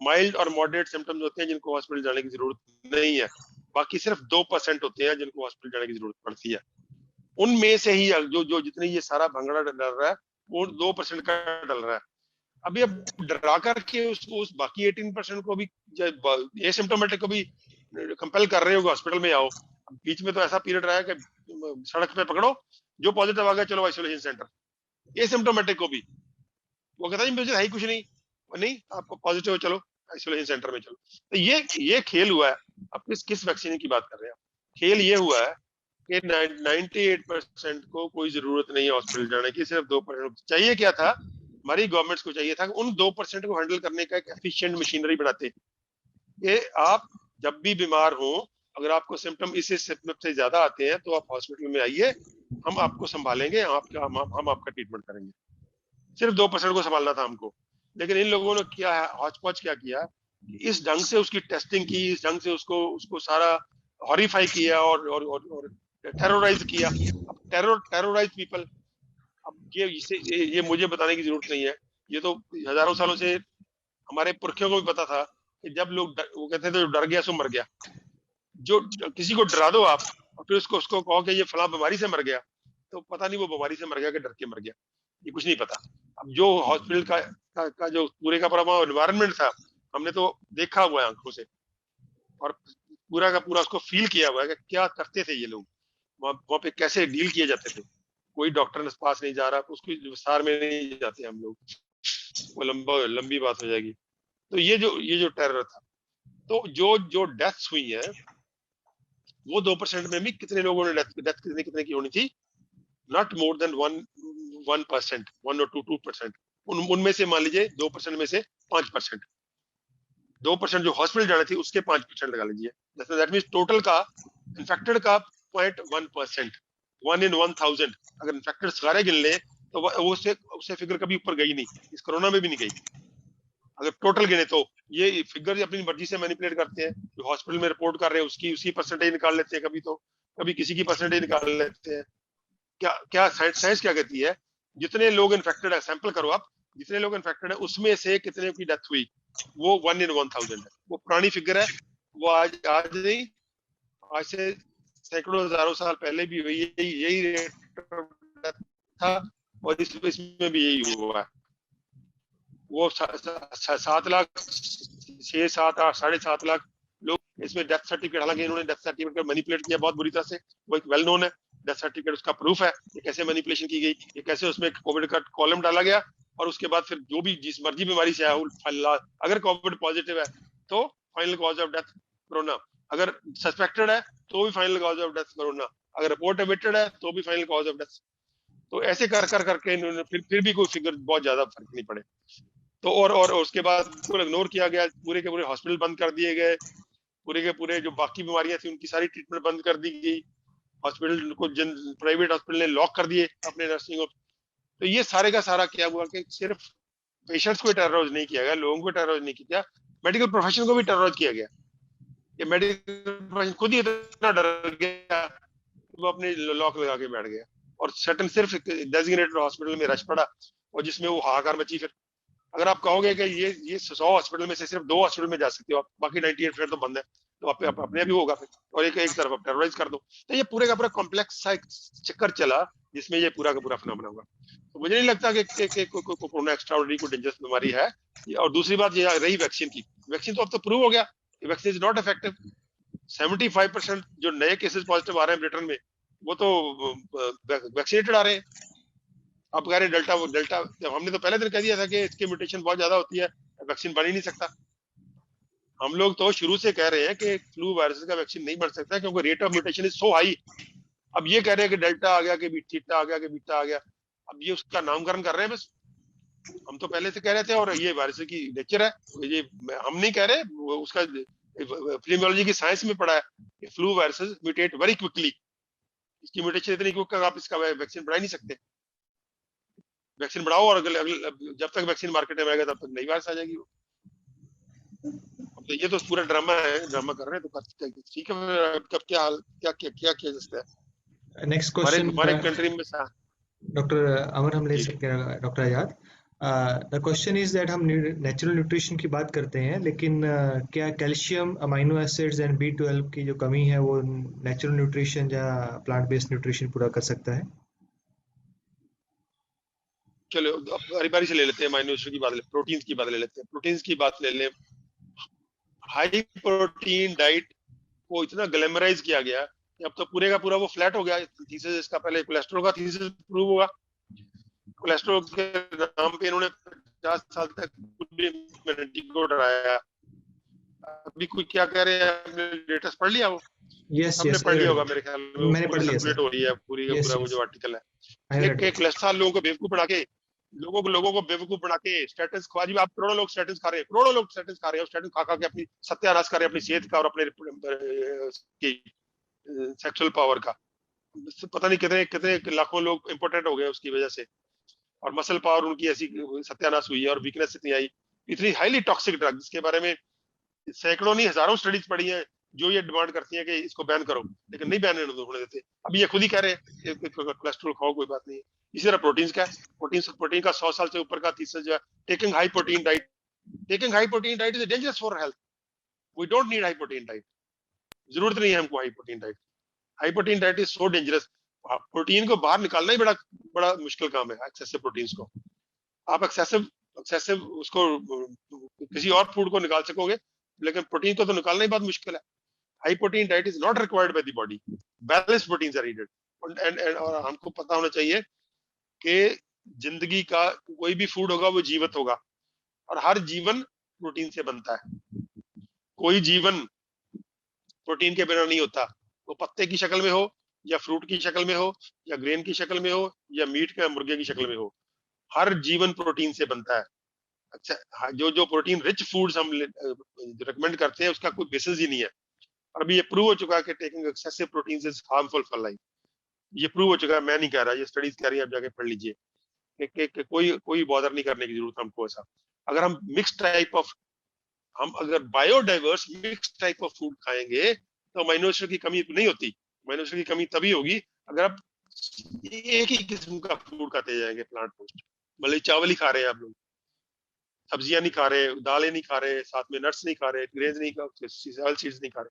माइल्ड और मॉडरेट सिम्टम्स होते हैं जिनको हॉस्पिटल जाने की जरूरत नहीं है। बाकी सिर्फ 2% होते हैं जिनको हॉस्पिटल जाने की जरूरत पड़ती है। उनमें से ही जो जितने ये सारा भंगड़ा डल रहा है वो 2% का डल रहा है। अभी अब डरा करके उस बाकी 18% को भी, एसिम्प्टोमेटिक को भी कंपेल कर रहे हो हॉस्पिटल में आओ। बीच में तो ऐसा पीरियड रहा है कि सड़क पे पकड़ो, जो पॉजिटिव आ गया चलो आइसोलेशन सेंटर। एसिम्प्टोमेटिक को भी वो कहता है मुझे है ही कुछ नहीं, आपको पॉजिटिव हो चलो आइसोलेशन सेंटर में चलो। तो ये खेल हुआ है। अब किस वैक्सीन की बात कर रहे हैं? खेल ये हुआ है कि 98% को कोई जरूरत नहीं है हॉस्पिटल जाने की, सिर्फ 2% चाहिए। क्या था, हमारी गवर्नमेंट्स को चाहिए था कि उन 2% को हैंडल करने का एक एफिशिएंट मशीनरी बनाते, कि आप जब भी बीमार हो, अगर आपको सिम्टम इस सिम्टम से ज्यादा आते हैं तो आप हॉस्पिटल में आइए, हम आपको संभालेंगे, हम आपका ट्रीटमेंट करेंगे। सिर्फ 2% को संभालना था हमको। लेकिन इन लोगों ने क्या है, हौच-पौच क्या किया, इस ढंग से उसकी टेस्टिंग की, इस ढंग से उसको सारा हॉरिफाई किया और टेररोराइज किया। अब टेररोराइज पीपल, अब ये मुझे बताने की जरूरत नहीं है, ये तो हजारों सालों से हमारे पुरखियों को भी पता था कि जब लोग वो कहते थे जो डर गया सो मर गया। जो किसी को डरा दो आप और फिर उसको कहो कि ये फला बीमारी से मर गया, तो पता नहीं वो बीमारी से मर गया कि डर के मर गया, ये कुछ नहीं पता। अब जो हॉस्पिटल का जो पूरे का पूरा एनवायरनमेंट था, हमने तो देखा हुआ है आंखों से और पूरा का पूरा उसको फील किया हुआ है कि क्या करते थे ये लोग वहां पे, कैसे डील किए जाते थे। कोई डॉक्टर पास नहीं जा रहा, उसकी विस्तार में नहीं जाते हम लोग, वो लंबी बात हो जाएगी। तो ये जो टेरर था, तो जो डेथ्स हुई है वो 2% में भी कितने लोगों ने डेथ कितने की होनी थी, नॉट मोर देन 1%, 1 or 2%। उनमें से मान लीजिए 2% में से 5%, 2% जो हॉस्पिटल जाने थी उसके 5% लगा लीजिए, दैट मींस टोटल का इन्फेक्टेड का 0.1%, 1 in 1000। अगर इन्फेक्टेड सारे गिन ले तो वो उससे फिगर कभी ऊपर गई नहीं, इस कोरोना में भी नहीं गई। अगर टोटल गिने तो ये फिगर अपनी मर्जी से मैनिपुलेट करते हैं, जो हॉस्पिटल में रिपोर्ट कर रहे हैं उसकी परसेंटेज निकाल लेते हैं, कभी किसी की परसेंटेज निकाल लेते हैं। क्या साइंस क्या कहती है, जितने लोग इन्फेक्टेड है सैंपल करो आप, जितने लोग इन्फेक्टेड है उसमें से कितने की डेथ हुई, वो 1 in 1000 है। वो पुरानी फिगर है, वो आज नहीं, आज से सैकड़ों हजारों साल पहले भी यही रेट था, और इसमें भी यही हुआ है। वो 7 लाख 6 7 8 7.5 लाख लोग इसमें डेथ सर्टिफिकेट, हालांकि इन्होंने डेथ सर्टिफिकेट मैनिपुलेट किया बहुत बुरी तरह से, वो एक वेल नोन है डेथ सर्टिफिकेट, उसका प्रूफ है ये कैसे मैनिपुलेशन की गई, ये कैसे उसमें कोविड का कॉलम डाला गया, और उसके बाद फिर जो भी जिस मर्जी बीमारी से आया, अगर कोविड पॉजिटिव है तो final cause of death corona, अगर सस्पेक्टेड है तो भी final cause of death corona, अगर रिपोर्ट एमिटेड है तो भी फाइनल कॉज ऑफ डेथ। तो ऐसे कर करके इन्होंने फिर भी कोई फिगर बहुत ज्यादा फर्क नहीं पड़े। तो और उसके बाद बिल्कुल इग्नोर किया गया, पूरे के पूरे हॉस्पिटल बंद कर दिए गए, पूरे के पूरे जो बाकी बीमारियां थी उनकी सारी ट्रीटमेंट बंद कर दी गई, हॉस्पिटल को प्राइवेट हॉस्पिटल ने लॉक कर दिए अपने नर्सिंग होम। तो ये सारे का सारा क्या हुआ कि सिर्फ पेशेंट्स को टेरराइज नहीं किया गया, लोगों को टेरराइज नहीं किया, मेडिकल प्रोफेशन को भी टेरराइज किया गया। ये मेडिकल प्रोफेशन खुद ही इतना डर गया वो अपने लॉक लगा के बैठ गया, और सर्टन सिर्फ डेजिग्नेटेड हॉस्पिटल में रश पड़ा, और जिसमें वो हाहाकार मची। फिर अगर आप कहोगे कि ये 100 हॉस्पिटल में से सिर्फ 2 हॉस्पिटल में जा सकते हो आप, बाकी 98 फिर तो बंद है, तो आप अपने भी होगा फिर, और एक तरफ आप टेरराइज कर दो। तो ये पूरे का पूरा कॉम्प्लेक्स सा चक्कर चला जिसमें ये पूरा का पूरा फिनोमेना हुआ। तो मुझे नहीं लगता कि कोरोना एक्स्ट्राऑर्डिनरी कोई डेंजरस बीमारी है। और दूसरी बात ये रही वैक्सीन की, वैक्सीन तो अब तो प्रूव हो गया वैक्सीन इज नॉट इफेक्टिव। 75% जो नए केसेस पॉजिटिव आ रहे हैं ब्रिटेन में वो तो वैक्सीनेटेड आ रहे हैं। आप कह रहे डेल्टा, हमने तो पहले दिन कह दिया था कि इसकी म्यूटेशन बहुत ज्यादा होती है, वैक्सीन बन ही नहीं सकता। हम लोग तो शुरू से कह रहे हैं कि फ्लू वायरस का वैक्सीन नहीं बन सकता क्योंकि rate of mutation is so high. अब ये कह रहे हैं कि डेल्टा आ गया, कि थीटा आ गया, कि बीटा आ गया, अब ये उसका नामकरण कर रहे हैं बस। हम तो पहले से कह रहे थे, और ये वायरस की नेचर है, ये हम नहीं कह रहे, उसका एपिडेमियोलॉजी की साइंस में पढ़ा है कि flu viruses mutate very quickly, इसकी म्यूटेशन इतनी क्विक आप इसका वैक्सीन बना ही नहीं सकते। वैक्सीन बढ़ाओ और जब तक वैक्सीन मार्केट में आएगा तब तक नई वायरस आ जाएगी। तो ये तो पूरा ड्रामा है, ड्रामा कर रहे हैं, तो ठीक है, कब क्या हाल क्या किया जा सकता है। नेक्स्ट क्वेश्चन हमारे कंट्री में डॉक्टर अमर हम ले सकते हैं, doctor Azad. The question is that हम नेचुरल न्यूट्रिशन की बात करते हैं, लेकिन क्या calcium, amino acids and B12 की जो कमी है वो नेचुरल न्यूट्रिशन या प्लांट बेस्ड न्यूट्रिशन पूरा कर सकता है? चलो बारी बारी से ले लेते हैं, अमाइनो एसिड की बात ले, प्रोटीन्स की बात ले लेते हैं। प्रोटीन्स की बात ले लें, हाई प्रोटीन डाइट को इतना ग्लैमराइज किया गया कि अब तो पूरे का पूरा वो फ्लैट हो गया। थीसिस इसका पहले कोलेस्ट्रॉल का थीसिस प्रूव हुआ, कोलेस्ट्रॉल के नाम पे इन्होंने 50 साल तक पूरी ह्यूमैनिटी को डराया। अभी कोई क्या कह रहे हैं, लेटेस्ट पढ़ लिया वो? यस हमने पढ़ लिया होगा मेरे ख्याल में, मैंने पढ़ लिया सर। हो रही है पूरी का पूरा वो जो आर्टिकल है। एक कोलेस्ट्रॉल लोगों को बेवकूफ बना के, लोगों को बेवकूफ बना के स्टेटस खा, आप करोड़ों लोग स्टेटस खा रहे हैं, करोड़ों लोग स्टेटस खा रहे हैं, स्टेटस खा के अपनी सत्यानाश कर रहे हैं अपनी सेहत का और अपने सेक्सुअल पावर का। पता नहीं कितने कितने लाखों लोग इंपोर्टेंट हो गए उसकी वजह से, और मसल पावर उनकी ऐसी सत्यानाश हुई है, और वीकनेस इतनी आई, इतनी हाईली टॉक्सिक ड्रग जिसके बारे में सैकड़ों नहीं हजारों स्टडीज पढ़ी हैं जो ये डिमांड करती है कि इसको बैन करो, लेकिन नहीं बैन होने देते। अभी ये खुद ही कह रहे हैं कोलेस्ट्रॉल खाओ कोई बात नहीं है। इसी तरह प्रोटीन्स का, प्रोटीन का 100 साल से ऊपर का तीसरा जो है, taking high protein diet is dangerous for health. We don't need high protein diet, जरूरत नहीं है हमको high protein diet. High protein diet is so dangerous. Protein को बाहर निकालना ही बड़ा मुश्किल काम है। एक्सेसिव प्रोटीन्स को आप एक्सेसिव उसको किसी और फूड को निकाल सकोगे, लेकिन प्रोटीन को तो निकालना ही बहुत मुश्किल है। High protein diet is not required by the body, balanced proteins are needed. और हमको पता होना चाहिए कि जिंदगी का कोई भी फूड होगा वो जीवित होगा, और हर जीवन प्रोटीन से बनता है। कोई जीवन प्रोटीन के बिना नहीं होता, वो पत्ते की शक्ल में हो, या फ्रूट की शक्ल में हो, या ग्रेन की शक्ल में हो, या मीट के मुर्गे की शक्ल में हो, हर जीवन प्रोटीन से बनता है। अच्छा, जो प्रोटीन रिच फूड्स हम रिकमेंड करते हैं उसका कोई बेसिस ही नहीं है। और अभी ये प्रूव हो चुका है कि taking excessive protein is harmful for life. ये प्रूव हो चुका है, मैं नहीं कह रहा, ये स्टडीज कह रही है, आप जाके पढ़ लीजिए कि कोई बॉदर नहीं करने की जरूरत हमको ऐसा। अगर हम मिक्स टाइप ऑफ, हम अगर biodiverse mix type of food खाएंगे तो अमीनो एसिड की कमी नहीं होती। अमीनो एसिड की कमी तभी होगी अगर आप एक ही किस्म का फूड खाते जाएंगे, प्लांट पोस्ट, मतलब चावल ही खा रहे हैं आप लोग, सब्जियां नहीं खा रहे, दालें नहीं खा रहे, साथ में नट्स नहीं खा रहे, ग्रेन्स नहीं खा रहे, ऑयल सीड्स नहीं खा रहे,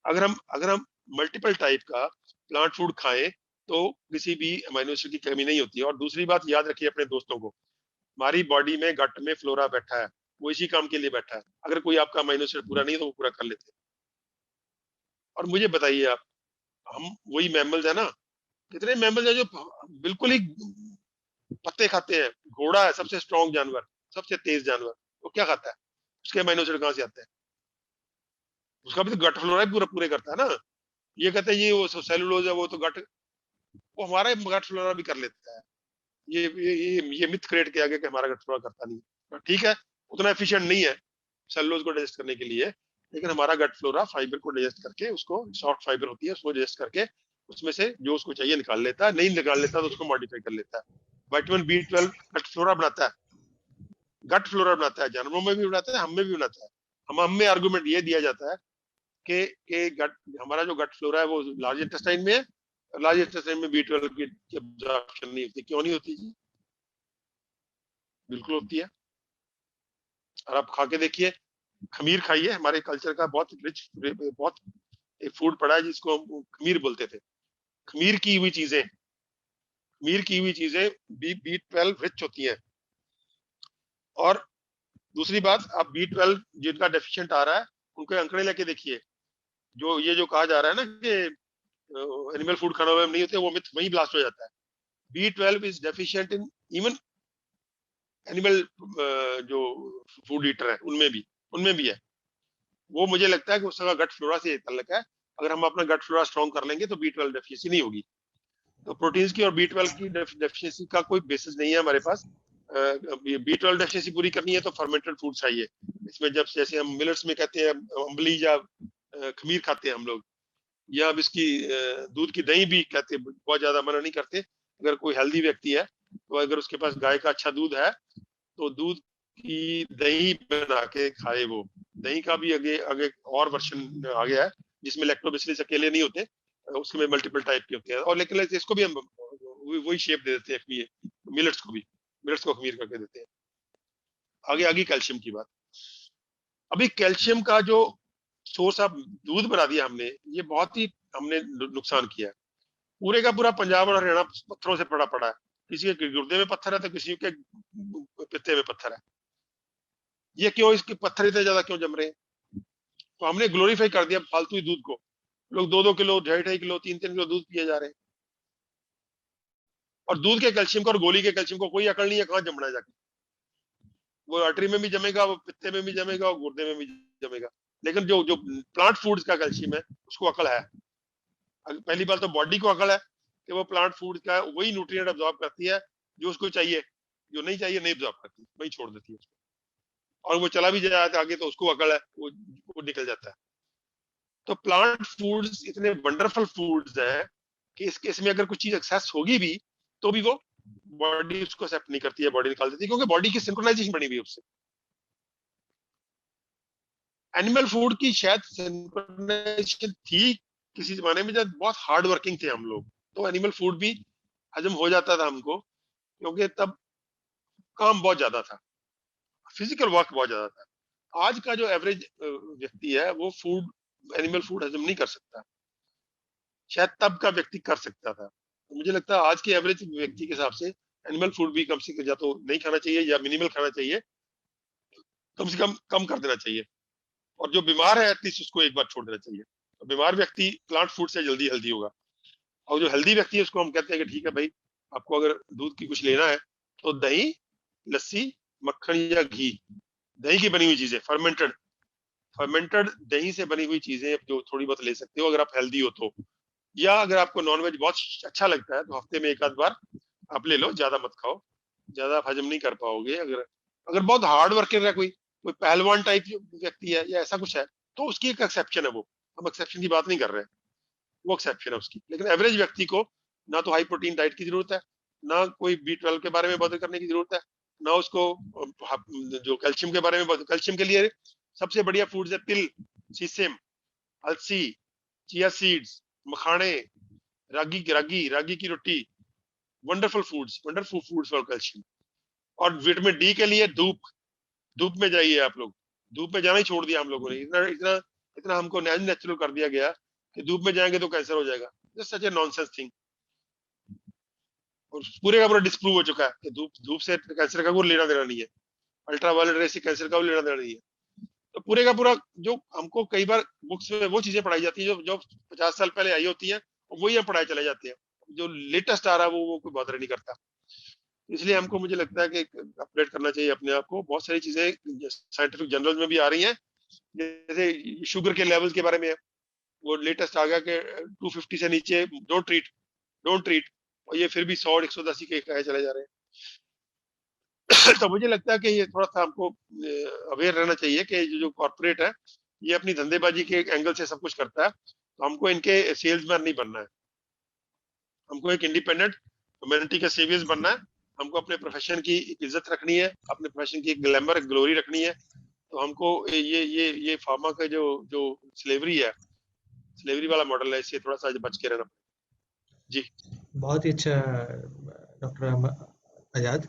अगर हम मल्टीपल टाइप का प्लांट फूड खाएं तो किसी भी अमीनो एसिड की कमी नहीं होती है। और दूसरी बात याद रखिए अपने दोस्तों को, हमारी बॉडी में गट में फ्लोरा बैठा है, वो इसी काम के लिए बैठा है। अगर कोई आपका अमीनो एसिड पूरा नहीं है तो वो पूरा कर लेते हैं। और मुझे बताइए आप, हम वही मैमल्स है ना, कितने मैमल्स है जो बिल्कुल ही पत्ते खाते हैं। घोड़ा है सबसे स्ट्रॉन्ग जानवर, सबसे तेज जानवर, वो क्या खाता है? उसके अमीनो एसिड कहाँ से आते हैं? उसका भी तो गट फ्लोरा पूरा पूरे करता है ना। ये कहते हैं ये वो सेलुलोज है, वो तो गट, वो हमारा गट फ्लोरा भी कर लेता है। ये मिथ क्रिएट किया गया कि हमारा गट फ्लोरा करता नहीं है। ठीक है, उतना एफिशिएंट नहीं है सेलुलोज को डाइजेस्ट करने के लिए, लेकिन हमारा गट फ्लोरा फाइबर को डाइजेस्ट करके, उसको सॉफ्ट फाइबर होती है उसको डाइजेस्ट करके उसमें से जो उसको चाहिए निकाल लेता है। नहीं निकाल लेता तो उसको मॉडिफाई कर लेता है। विटामिन B12 गट फ्लोरा बनाता है, गट फ्लोरा बनाता है, जानवरों में भी बनाता है, हम में भी बनाता है। हम में आर्गुमेंट ये दिया जाता है कि गट, हमारा जो गट फ्लोरा है वो लार्ज इंटेस्टाइन में है, लार्ज इंटेस्टाइन में B12 की एब्जॉर्प्शन नहीं होती। क्यों नहीं होती जी? बिल्कुल होती है। और आप खा के देखिए, खमीर खाइए, हमारे कल्चर का बहुत रिच, बहुत एक फूड पड़ा है जिसको हम खमीर बोलते थे। खमीर की हुई चीजें, खमीर की हुई चीजें B12 रिच होती हैं। और दूसरी बात, आप B12 जिनका डेफिशिएंट आ रहा है उनके आंकड़े लेके देखिए। ये जो कहा जा रहा है ना कि एनिमल फूड खाना में नहीं होते, वो मिथ वहीं ब्लास्ट हो जाता है। B12 is deficient in even animal, जो फूड ईटर है उनमें भी है। वो मुझे लगता है कि उसका गट फ्लोरा से ताल्लुक है। अगर हम अपना गट फ्लोरा स्ट्रॉन्ग कर लेंगे तो B12 डेफिशिएंसी नहीं होगी। तो प्रोटीन्स की और B12 की डेफिशिएंसी का कोई बेसिस नहीं है हमारे पास। B12 डेफिशिएंसी पूरी करनी है तो फर्मेंटेड फूड चाहिए। इसमें जब जैसे हम मिलेट्स में कहते हैं अम्बली या खमीर खाते हैं हम लोग, या अब इसकी दूध की दही भी कहते हैं, बहुत ज्यादा मना नहीं करते। अगर कोई हेल्दी व्यक्ति है तो अगर उसके पास गाय का अच्छा दूध है तो दूध की दही बना के खाए। वो दही का भी आगे आगे और वर्जन आ गया है जिसमें लैक्टोबैसिलस अकेले नहीं होते, उसमें मल्टीपल टाइप के होते हैं। और लेकिन इसको भी हम वही शेप दे देते हैं, मिलेट्स को खमीर करके देते हैं। आगे आगे कैल्शियम की बात, अभी कैल्शियम का जो सोर्स आप दूध बना दिया हमने, ये बहुत ही हमने नुकसान किया है। पूरे का पूरा पंजाब और हरियाणा पत्थरों से पड़ा है। किसी के गुर्दे में पत्थर है तो किसी के पित्ते में पत्थर है। ये क्यों, इसके पत्थर इतने ज्यादा क्यों जम रहे हैं? तो हमने ग्लोरीफाई कर दिया फालतू ही दूध को। लोग 2-2 किलो, 2.5 किलो, 3-3 किलो दूध पिए जा रहे हैं। और दूध के कैल्शियम को और गोली के कैल्शियम को कोई अकल नहीं है कहाँ जमना है जाके। वो आर्टरी में भी जमेगा, वो पित्ते में भी जमेगा, और गुर्दे में भी जमेगा। लेकिन जो जो प्लांट फूड्स का कैल्शियम है उसको अकल है। पहली बात तो बॉडी को अकल है कि वो प्लांट फूड का वही न्यूट्रिएंट अब्सॉर्ब करती है जो उसको चाहिए, जो नहीं चाहिए नहीं अब्सॉर्ब करती, वही छोड़ देती है उसको। और वो चला भी जाए आगे तो उसको अकल है, वो निकल जाता है। तो प्लांट फूड्स इतने वंडरफुल फूड्स हैं कि इस केस में अगर कुछ चीज एक्सेस होगी भी तो भी वो बॉडी उसको एक्सेप्ट नहीं करती है, बॉडी निकाल देती है, क्योंकि बॉडी की सिंक्रोनाइजेशन बनी हुई है उससे। एनिमल फूड की शायद सिंक्रोनाइजेशन थी किसी जमाने में जब बहुत हार्ड वर्किंग थे हम लोग, तो एनिमल फूड भी हजम हो जाता था हमको, क्योंकि तब काम बहुत ज्यादा था, फिजिकल वर्क बहुत ज्यादा था। आज का जो एवरेज व्यक्ति है वो एनिमल फूड हजम नहीं कर सकता, शायद तब का व्यक्ति कर सकता था। तो मुझे लगता है आज के एवरेज व्यक्ति के हिसाब से एनिमल फूड भी कम से कम या तो नहीं खाना चाहिए या मिनिमल खाना चाहिए, कम से कम कर देना चाहिए। और जो बीमार है एटलीस्ट उसको एक बार छोड़ देना चाहिए। तो बीमार व्यक्ति प्लांट फूड से जल्दी हेल्दी होगा। और जो हेल्दी व्यक्ति है उसको हम कहते हैं कि ठीक है भाई, आपको अगर दूध की कुछ लेना है तो दही, लस्सी, मक्खन या घी, दही की बनी हुई चीजें, फर्मेंटेड दही से बनी हुई चीजें जो थोड़ी बहुत ले सकते हो अगर आप हेल्दी हो तो। या अगर आपको नॉनवेज बहुत अच्छा लगता है तो हफ्ते में एक आध बार आप ले लो, ज्यादा मत खाओ, ज्यादा आप हजम नहीं कर पाओगे। अगर अगर बहुत हार्ड वर्कर है, कोई पहलवान टाइप व्यक्ति है या ऐसा कुछ है, तो उसकी एक एक्सेप्शन है। वो हम एक्सेप्शन की बात नहीं कर रहे हैं, वो एक्सेप्शन है उसकी। लेकिन एवरेज व्यक्ति को ना तो हाई प्रोटीन डाइट की जरूरत है, ना कोई B12 के बारे में बात करने की जरूरत है, ना उसको जो कैल्शियम के बारे में बात। कैल्शियम के लिए सबसे बढ़िया फूड्स है तिल, सीसेम, अलसी, चिया सीड्स, मखाने, रागी की रोटी, वंडरफुल फूड्स फॉर कैल्शियम। और विटामिन D के लिए धूप, धूप में जाइए आप लोग, धूप में जाना ही छोड़ दिया हम लोगों ने, इतना इतना इतना हमको नेचुरल कर दिया गया कि धूप में जाएंगे तो कैंसर हो जाएगा। सच ए नॉनसेंस थिंग। और पूरे का पूरा डिस्प्रूव हो चुका है कि धूप धूप से कैंसर का कोई लेना देना नहीं है, अल्ट्रावायलेट रेस से कैंसर का कोई लेना देना नहीं है। तो पूरे का पूरा जो हमको कई बार बुक्स में वो चीजें पढ़ाई जाती है जो जो 50 साल पहले आई होती है, वही हम पढ़ाई चले जाते हैं। जो लेटेस्ट आ रहा है वो कोई बॉदर नहीं करता। इसलिए हमको मुझे लगता है कि अपडेट करना चाहिए अपने आप को। बहुत सारी चीजें साइंटिफिक जर्नल में भी आ रही हैं, जैसे शुगर के लेवल के बारे में वो लेटेस्ट आ गया कि 250 से नीचे डोंट ट्रीट, और ये फिर भी 100 110 के कहे चले जा रहे हैं। तो मुझे लगता है कि ये थोड़ा सा हमको अवेयर रहना चाहिए कि जो कॉर्पोरेट है ये अपनी धंधेबाजी के एंगल से सब कुछ करता है, तो हमको इनके सेल्समैन नहीं बनना है। हमको एक इंडिपेंडेंट ह्यूमैनिटी का सेवियर्स बनना है। हमको अपने प्रोफेशन की इज्जत रखनी है, अपने प्रोफेशन की ग्लैमर ग्लोरी रखनी है। तो हमको ये फार्मा का जो जो स्लेवरी है, स्लेवरी वाला मॉडल है, इससे थोड़ा सा बच के रहना। जी बहुत ही अच्छा डॉक्टर आजाद।